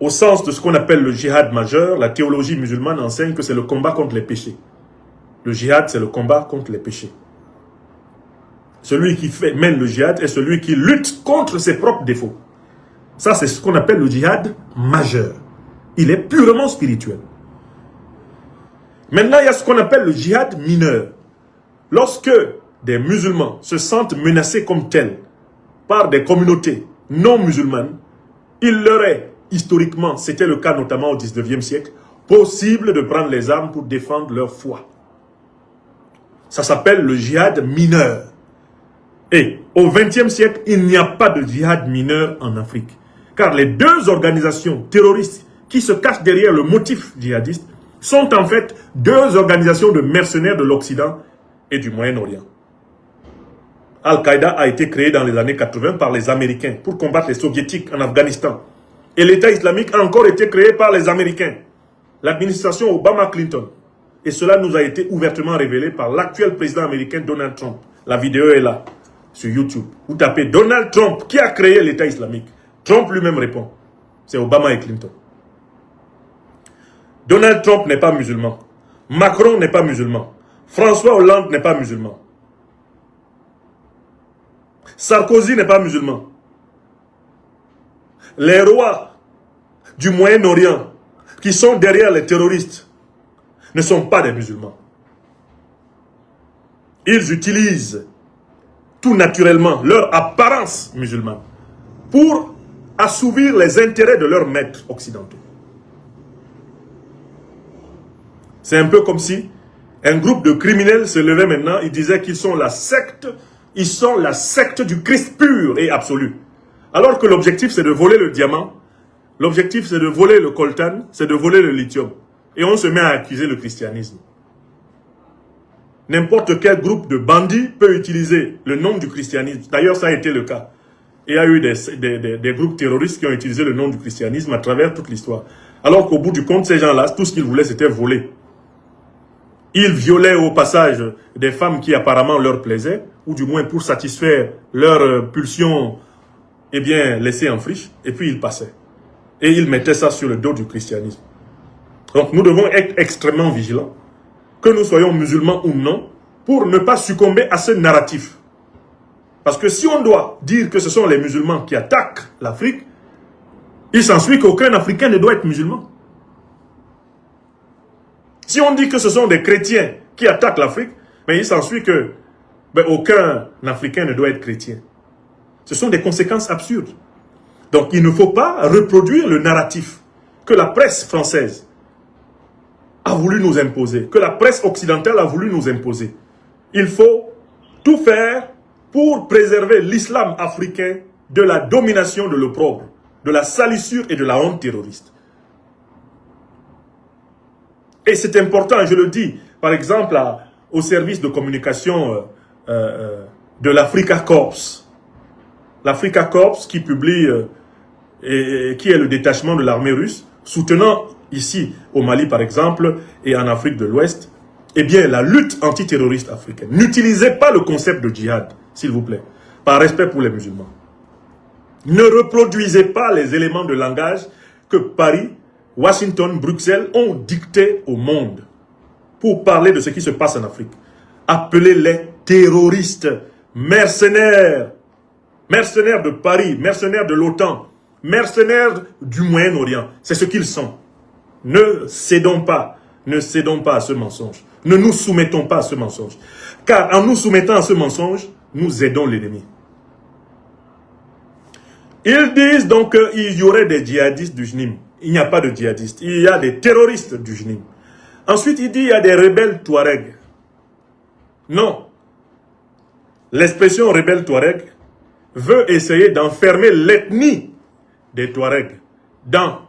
Au sens de ce qu'on appelle le djihad majeur, la théologie musulmane enseigne que c'est le combat contre les péchés. Le djihad, c'est le combat contre les péchés. Celui qui mène le djihad est celui qui lutte contre ses propres défauts. Ça, c'est ce qu'on appelle le djihad majeur. Il est purement spirituel. Maintenant, il y a ce qu'on appelle le djihad mineur. Lorsque des musulmans se sentent menacés comme tels par des communautés non musulmanes, il leur est, historiquement, c'était le cas notamment au 19e siècle, possible de prendre les armes pour défendre leur foi. Ça s'appelle le djihad mineur. Et au 20e siècle, il n'y a pas de djihad mineur en Afrique. Car les deux organisations terroristes qui se cachent derrière le motif djihadiste sont en fait deux organisations de mercenaires de l'Occident et du Moyen-Orient. Al-Qaïda a été créé dans les années 80 par les Américains pour combattre les Soviétiques en Afghanistan. Et l'État islamique a encore été créé par les Américains. L'administration Obama-Clinton. Et cela nous a été ouvertement révélé par l'actuel président américain Donald Trump. La vidéo est là, sur YouTube. Vous tapez Donald Trump, qui a créé l'État islamique. Trump lui-même répond. C'est Obama et Clinton. Donald Trump n'est pas musulman. Macron n'est pas musulman. François Hollande n'est pas musulman. Sarkozy n'est pas musulman. Les rois du Moyen-Orient qui sont derrière les terroristes ne sont pas des musulmans. Ils utilisent tout naturellement leur apparence musulmane pour assouvir les intérêts de leurs maîtres occidentaux. C'est un peu comme si un groupe de criminels se levait maintenant, ils disaient qu'ils sont la secte, du Christ pur et absolu. Alors que l'objectif c'est de voler le diamant, l'objectif c'est de voler le coltan, c'est de voler le lithium. Et on se met à accuser le christianisme. N'importe quel groupe de bandits peut utiliser le nom du christianisme. D'ailleurs, ça a été le cas. Il y a eu des groupes terroristes qui ont utilisé le nom du christianisme à travers toute l'histoire. Alors qu'au bout du compte, ces gens-là, tout ce qu'ils voulaient, c'était voler. Ils violaient au passage des femmes qui apparemment leur plaisaient, ou du moins pour satisfaire leurs pulsions, eh bien, laissées en friche, et puis ils passaient. Et ils mettaient ça sur le dos du christianisme. Donc nous devons être extrêmement vigilants, que nous soyons musulmans ou non, pour ne pas succomber à ce narratif. Parce que si on doit dire que ce sont les musulmans qui attaquent l'Afrique, il s'ensuit qu'aucun Africain ne doit être musulman. Si on dit que ce sont des chrétiens qui attaquent l'Afrique, mais il s'ensuit que aucun Africain ne doit être chrétien. Ce sont des conséquences absurdes. Donc il ne faut pas reproduire le narratif que la presse française a voulu nous imposer, que la presse occidentale a voulu nous imposer. Il faut tout faire pour préserver l'islam africain de la domination de l'opprobre, de la salissure et de la honte terroriste. Et c'est important, je le dis, par exemple, au service de communication de l'Africa Corps. L'Africa Corps qui publie, et qui est le détachement de l'armée russe, soutenant ici au Mali par exemple, et en Afrique de l'Ouest, eh bien la lutte antiterroriste africaine. N'utilisez pas le concept de djihad, s'il vous plaît, par respect pour les musulmans. Ne reproduisez pas les éléments de langage que Paris, Washington, Bruxelles ont dictés au monde pour parler de ce qui se passe en Afrique. Appelez-les terroristes, mercenaires, mercenaires de Paris, mercenaires de l'OTAN, mercenaires du Moyen-Orient. C'est ce qu'ils sont. Ne cédons pas à ce mensonge. Ne nous soumettons pas à ce mensonge. Car en nous soumettant à ce mensonge, nous aidons l'ennemi. Ils disent donc qu'il y aurait des djihadistes du JNIM. Il n'y a pas de djihadistes. Il y a des terroristes du JNIM. Ensuite, il dit qu'il y a des rebelles Touareg. Non. L'expression rebelle Touareg veut essayer d'enfermer l'ethnie des Touaregs dans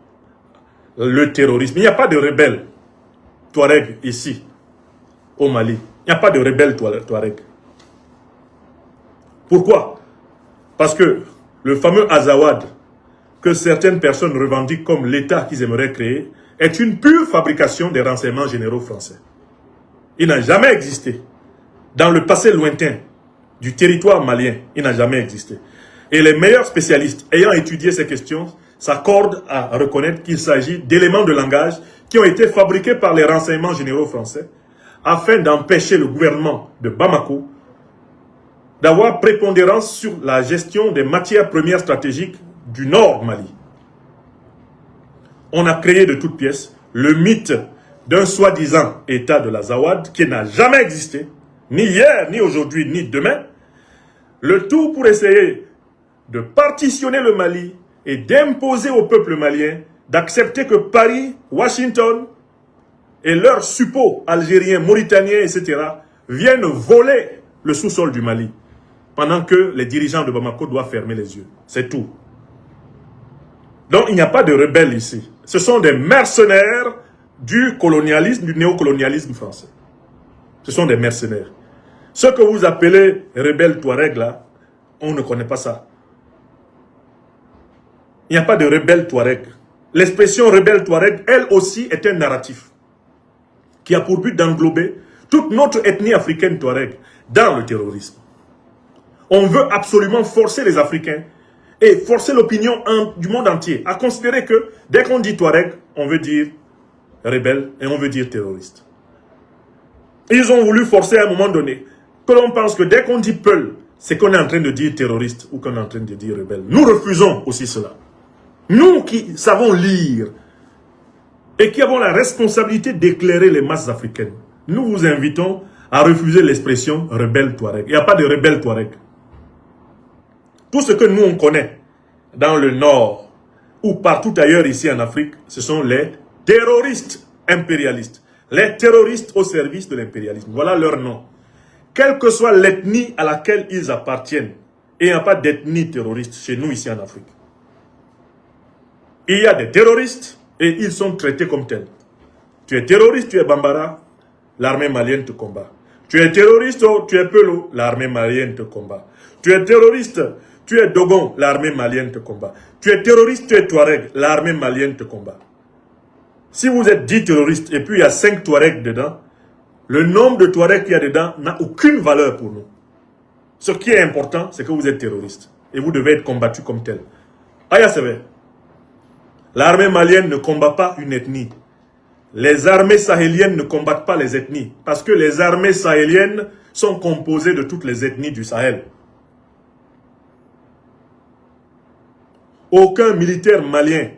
le terrorisme. Il n'y a pas de rebelles Touareg ici, au Mali. Il n'y a pas de rebelles Touareg. Pourquoi? Parce que le fameux Azawad, que certaines personnes revendiquent comme l'État qu'ils aimeraient créer, est une pure fabrication des renseignements généraux français. Il n'a jamais existé. Dans le passé lointain du territoire malien, il n'a jamais existé. Et les meilleurs spécialistes ayant étudié ces questions s'accordent à reconnaître qu'il s'agit d'éléments de langage qui ont été fabriqués par les renseignements généraux français afin d'empêcher le gouvernement de Bamako d'avoir prépondérance sur la gestion des matières premières stratégiques du Nord Mali. On a créé de toutes pièces le mythe d'un soi-disant État de la Zawad qui n'a jamais existé, ni hier, ni aujourd'hui, ni demain. Le tout pour essayer de partitionner le Mali et d'imposer au peuple malien d'accepter que Paris, Washington et leurs suppôts algériens, mauritaniens, etc. viennent voler le sous-sol du Mali pendant que les dirigeants de Bamako doivent fermer les yeux. C'est tout. Donc il n'y a pas de rebelles ici. Ce sont des mercenaires du colonialisme, du néocolonialisme français. Ce sont des mercenaires. Ce que vous appelez rebelles Touareg là, on ne connaît pas ça. Il n'y a pas de rebelle Touareg. L'expression rebelle Touareg, elle aussi, est un narratif qui a pour but d'englober toute notre ethnie africaine Touareg dans le terrorisme. On veut absolument forcer les Africains et forcer l'opinion du monde entier à considérer que dès qu'on dit Touareg, on veut dire rebelle et on veut dire terroriste. Ils ont voulu forcer à un moment donné que l'on pense que dès qu'on dit Peul, c'est qu'on est en train de dire terroriste ou qu'on est en train de dire rebelle. Nous refusons aussi cela. Nous qui savons lire et qui avons la responsabilité d'éclairer les masses africaines, nous vous invitons à refuser l'expression rebelle Touareg. Il n'y a pas de rebelle Touareg. Tout ce que nous on connaît dans le Nord ou partout ailleurs ici en Afrique, ce sont les terroristes impérialistes. Les terroristes au service de l'impérialisme. Voilà leur nom. Quelle que soit l'ethnie à laquelle ils appartiennent, et il n'y a pas d'ethnie terroriste chez nous ici en Afrique. Il y a des terroristes et ils sont traités comme tels. Tu es terroriste, tu es Bambara, l'armée malienne te combat. Tu es terroriste, tu es Pelou, l'armée malienne te combat. Tu es terroriste, tu es Dogon, l'armée malienne te combat. Tu es terroriste, tu es Touareg, l'armée malienne te combat. Si vous êtes 10 terroristes et puis il y a 5 Touaregs dedans, le nombre de Touaregs qu'il y a dedans n'a aucune valeur pour nous. Ce qui est important, c'est que vous êtes terroriste. Et vous devez être combattu comme tel. Aya Sebe, l'armée malienne ne combat pas une ethnie. Les armées sahéliennes ne combattent pas les ethnies. Parce que les armées sahéliennes sont composées de toutes les ethnies du Sahel. Aucun militaire malien,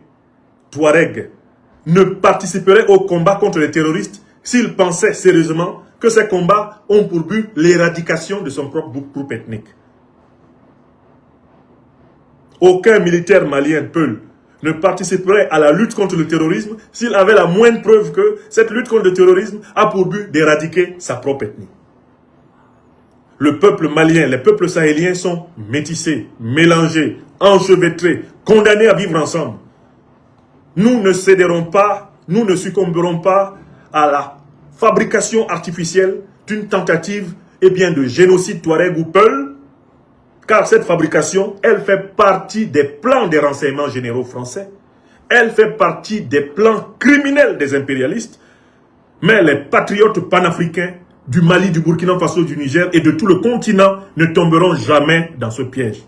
Touareg, ne participerait au combat contre les terroristes s'il pensait sérieusement que ces combats ont pour but l'éradication de son propre groupe ethnique. Aucun militaire malien, Peul, ne participerait à la lutte contre le terrorisme s'il avait la moindre preuve que cette lutte contre le terrorisme a pour but d'éradiquer sa propre ethnie. Le peuple malien, les peuples sahéliens sont métissés, mélangés, enchevêtrés, condamnés à vivre ensemble. Nous ne céderons pas, nous ne succomberons pas à la fabrication artificielle d'une tentative de génocide Touareg ou Peul, car cette fabrication, elle fait partie des plans des renseignements généraux français, elle fait partie des plans criminels des impérialistes, mais les patriotes panafricains du Mali, du Burkina Faso, du Niger et de tout le continent ne tomberont jamais dans ce piège.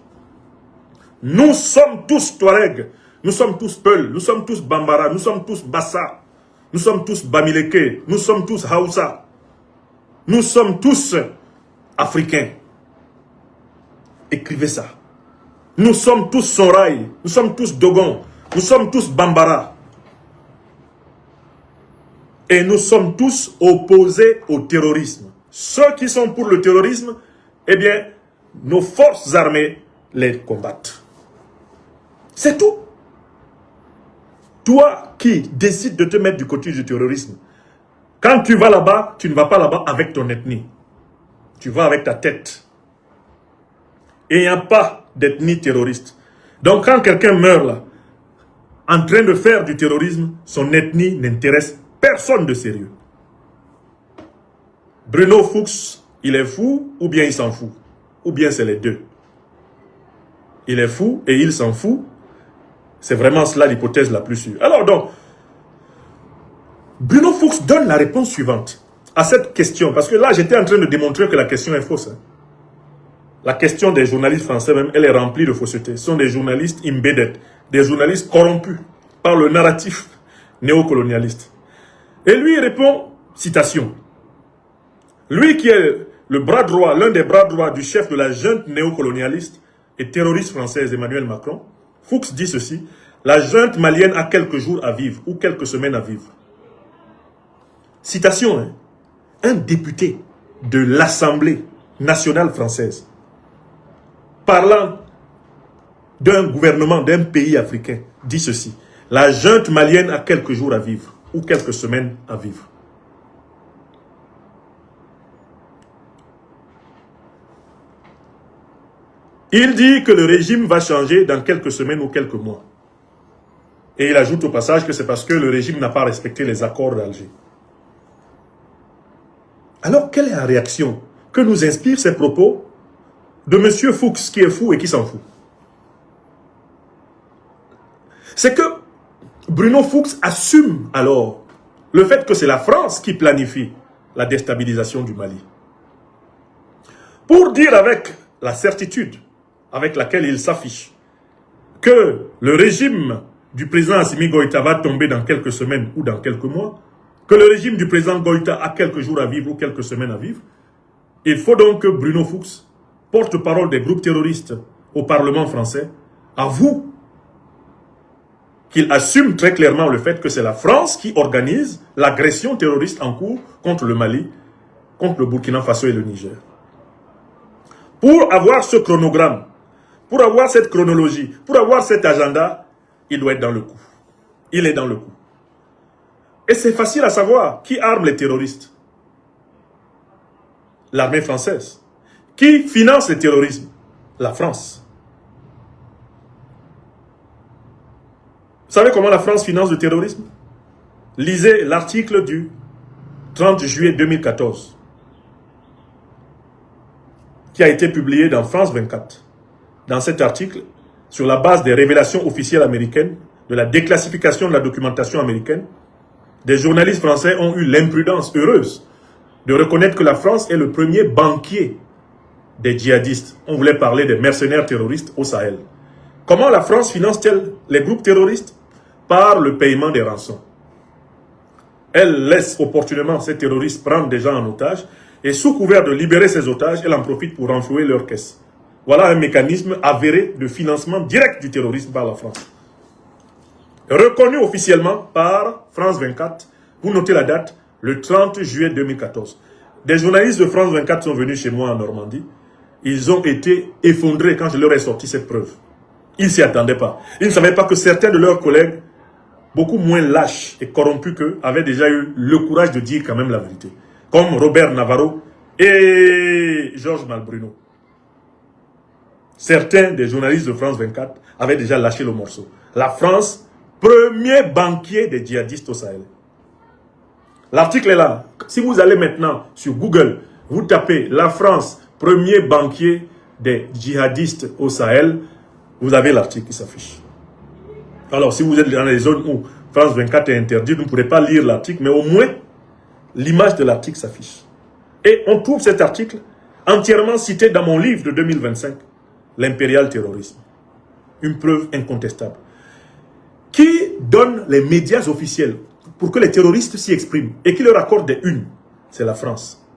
Nous sommes tous Touareg, nous sommes tous Peul, nous sommes tous Bambara, nous sommes tous Bassa, nous sommes tous Bamileke, nous sommes tous Haoussa, nous sommes tous Africains. Écrivez ça. Nous sommes tous Soraï, nous sommes tous Dogon, nous sommes tous Bambara. Et nous sommes tous opposés au terrorisme. Ceux qui sont pour le terrorisme, eh bien, nos forces armées les combattent. C'est tout. Toi qui décides de te mettre du côté du terrorisme, quand tu vas là-bas, tu ne vas pas là-bas avec ton ethnie. Tu vas avec ta tête. Et il n'y a pas d'ethnie terroriste. Donc quand quelqu'un meurt là, en train de faire du terrorisme, son ethnie n'intéresse personne de sérieux. Bruno Fuchs, il est fou ou bien il s'en fout? Ou bien c'est les deux. Il est fou et il s'en fout. C'est vraiment cela l'hypothèse la plus sûre. Alors donc, Bruno Fuchs donne la réponse suivante à cette question. Parce que là, j'étais en train de démontrer que la question est fausse. Hein. La question des journalistes français même, elle est remplie de fausseté. Ce sont des journalistes embedded, des journalistes corrompus par le narratif néocolonialiste. Et lui, il répond, citation, lui qui est le bras droit, l'un des bras droits du chef de la junte néocolonialiste et terroriste française Emmanuel Macron, Fuchs dit ceci, la junte malienne a quelques jours à vivre ou quelques semaines à vivre. Citation, hein, un député de l'Assemblée nationale française, parlant d'un gouvernement d'un pays africain, dit ceci, la junte malienne a quelques jours à vivre ou quelques semaines à vivre. Il dit que le régime va changer dans quelques semaines ou quelques mois. Et il ajoute au passage que c'est parce que le régime n'a pas respecté les accords d'Alger. Alors, quelle est la réaction que nous inspirent ces propos de M. Fuchs qui est fou et qui s'en fout? C'est que Bruno Fuchs assume alors le fait que c'est la France qui planifie la déstabilisation du Mali. Pour dire avec la certitude avec laquelle il s'affiche que le régime du président Assimi Goïta va tomber dans quelques semaines ou dans quelques mois, que le régime du président Goïta a quelques jours à vivre ou quelques semaines à vivre, il faut donc que Bruno Fuchs, porte-parole des groupes terroristes au Parlement français, avoue qu'il assume très clairement le fait que c'est la France qui organise l'agression terroriste en cours contre le Mali, contre le Burkina Faso et le Niger. Pour avoir ce chronogramme, pour avoir cette chronologie, pour avoir cet agenda, il doit être dans le coup. Il est dans le coup. Et c'est facile à savoir qui arme les terroristes. L'armée française. Qui finance le terrorisme? La France. Vous savez comment la France finance le terrorisme? Lisez l'article du 30 juillet 2014 qui a été publié dans France 24. Dans cet article, sur la base des révélations officielles américaines, de la déclassification de la documentation américaine, des journalistes français ont eu l'imprudence heureuse de reconnaître que la France est le premier banquier des djihadistes. On voulait parler des mercenaires terroristes au Sahel. Comment la France finance-t-elle les groupes terroristes? Par le paiement des rançons. Elle laisse opportunément ces terroristes prendre des gens en otage et sous couvert de libérer ces otages, elle en profite pour renflouer leurs caisses. Voilà un mécanisme avéré de financement direct du terrorisme par la France. Reconnu officiellement par France 24, vous notez la date, le 30 juillet 2014. Des journalistes de France 24 sont venus chez moi en Normandie. Ils ont été effondrés quand je leur ai sorti cette preuve. Ils ne s'y attendaient pas. Ils ne savaient pas que certains de leurs collègues, beaucoup moins lâches et corrompus qu'eux, avaient déjà eu le courage de dire quand même la vérité. Comme Robert Navarro et Georges Malbruno. Certains des journalistes de France 24 avaient déjà lâché le morceau. La France, premier banquier des djihadistes au Sahel. L'article est là. Si vous allez maintenant sur Google, vous tapez la France, premier banquier des djihadistes au Sahel, vous avez l'article qui s'affiche. Alors, si vous êtes dans les zones où France 24 est interdite, vous ne pourrez pas lire l'article, mais au moins, l'image de l'article s'affiche. Et on trouve cet article entièrement cité dans mon livre de 2025, L'impérial terrorisme. Une preuve incontestable. Qui donne les médias officiels pour que les terroristes s'y expriment et qui leur accorde des unes? C'est la France.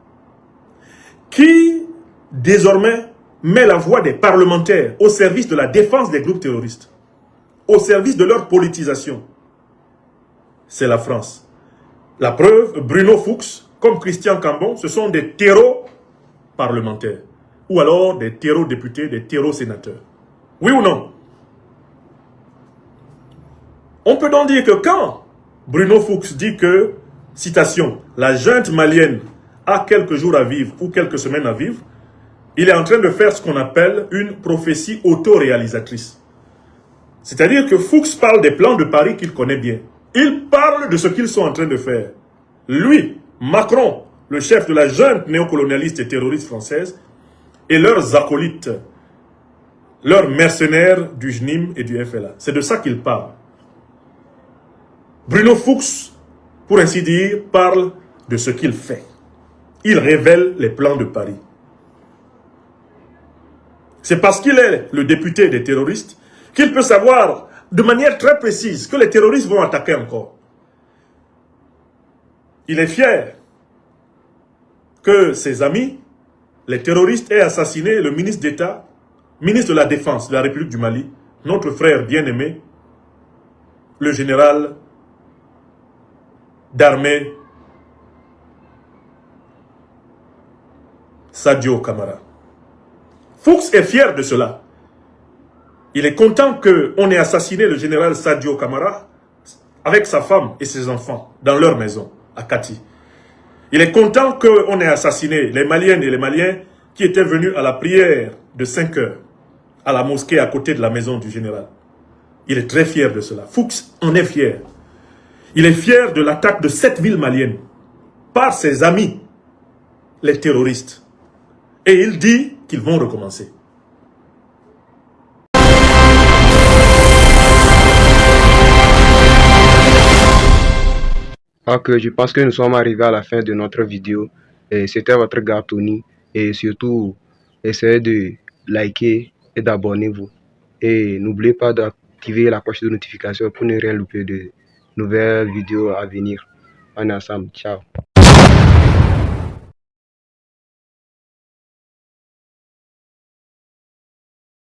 Qui, désormais, met la voix des parlementaires au service de la défense des groupes terroristes, au service de leur politisation? C'est la France. La preuve, Bruno Fuchs, comme Christian Cambon, ce sont des terreaux parlementaires. Ou alors des terreaux députés, des terreaux sénateurs. Oui ou non? On peut donc dire que quand Bruno Fuchs dit que, citation, la junte malienne a quelques jours à vivre ou quelques semaines à vivre, il est en train de faire ce qu'on appelle une prophétie autoréalisatrice. C'est-à-dire que Fuchs parle des plans de Paris qu'il connaît bien. Il parle de ce qu'ils sont en train de faire. Lui, Macron, le chef de la junte néocolonialiste et terroriste française, et leurs acolytes, leurs mercenaires du JNIM et du FLA. C'est de ça qu'il parle. Bruno Fuchs, pour ainsi dire, parle de ce qu'il fait. Il révèle les plans de Paris. C'est parce qu'il est le député des terroristes qu'il peut savoir de manière très précise que les terroristes vont attaquer encore. Il est fier que ses amis, les terroristes, aient assassiné le ministre d'État, ministre de la Défense de la République du Mali, notre frère bien-aimé, le général d'armée Sadio Camara. Fuchs est fier de cela. Il est content qu'on ait assassiné le général Sadio Camara avec sa femme et ses enfants dans leur maison à Kati. Il est content qu'on ait assassiné les Maliennes et les Maliens qui étaient venus à la prière de 5 heures à la mosquée à côté de la maison du général. Il est très fier de cela. Fuchs en est fier. Il est fier de l'attaque de 7 villes maliennes par ses amis, les terroristes. Et il dit qu'ils vont recommencer. Ok, je pense que nous sommes arrivés à la fin de notre vidéo. C'était votre gars Tony. Et surtout, essayez de liker et d'abonnez-vous. Et n'oubliez pas d'activer la cloche de notification pour ne rien louper de nouvelles vidéos à venir. On est ensemble. Ciao.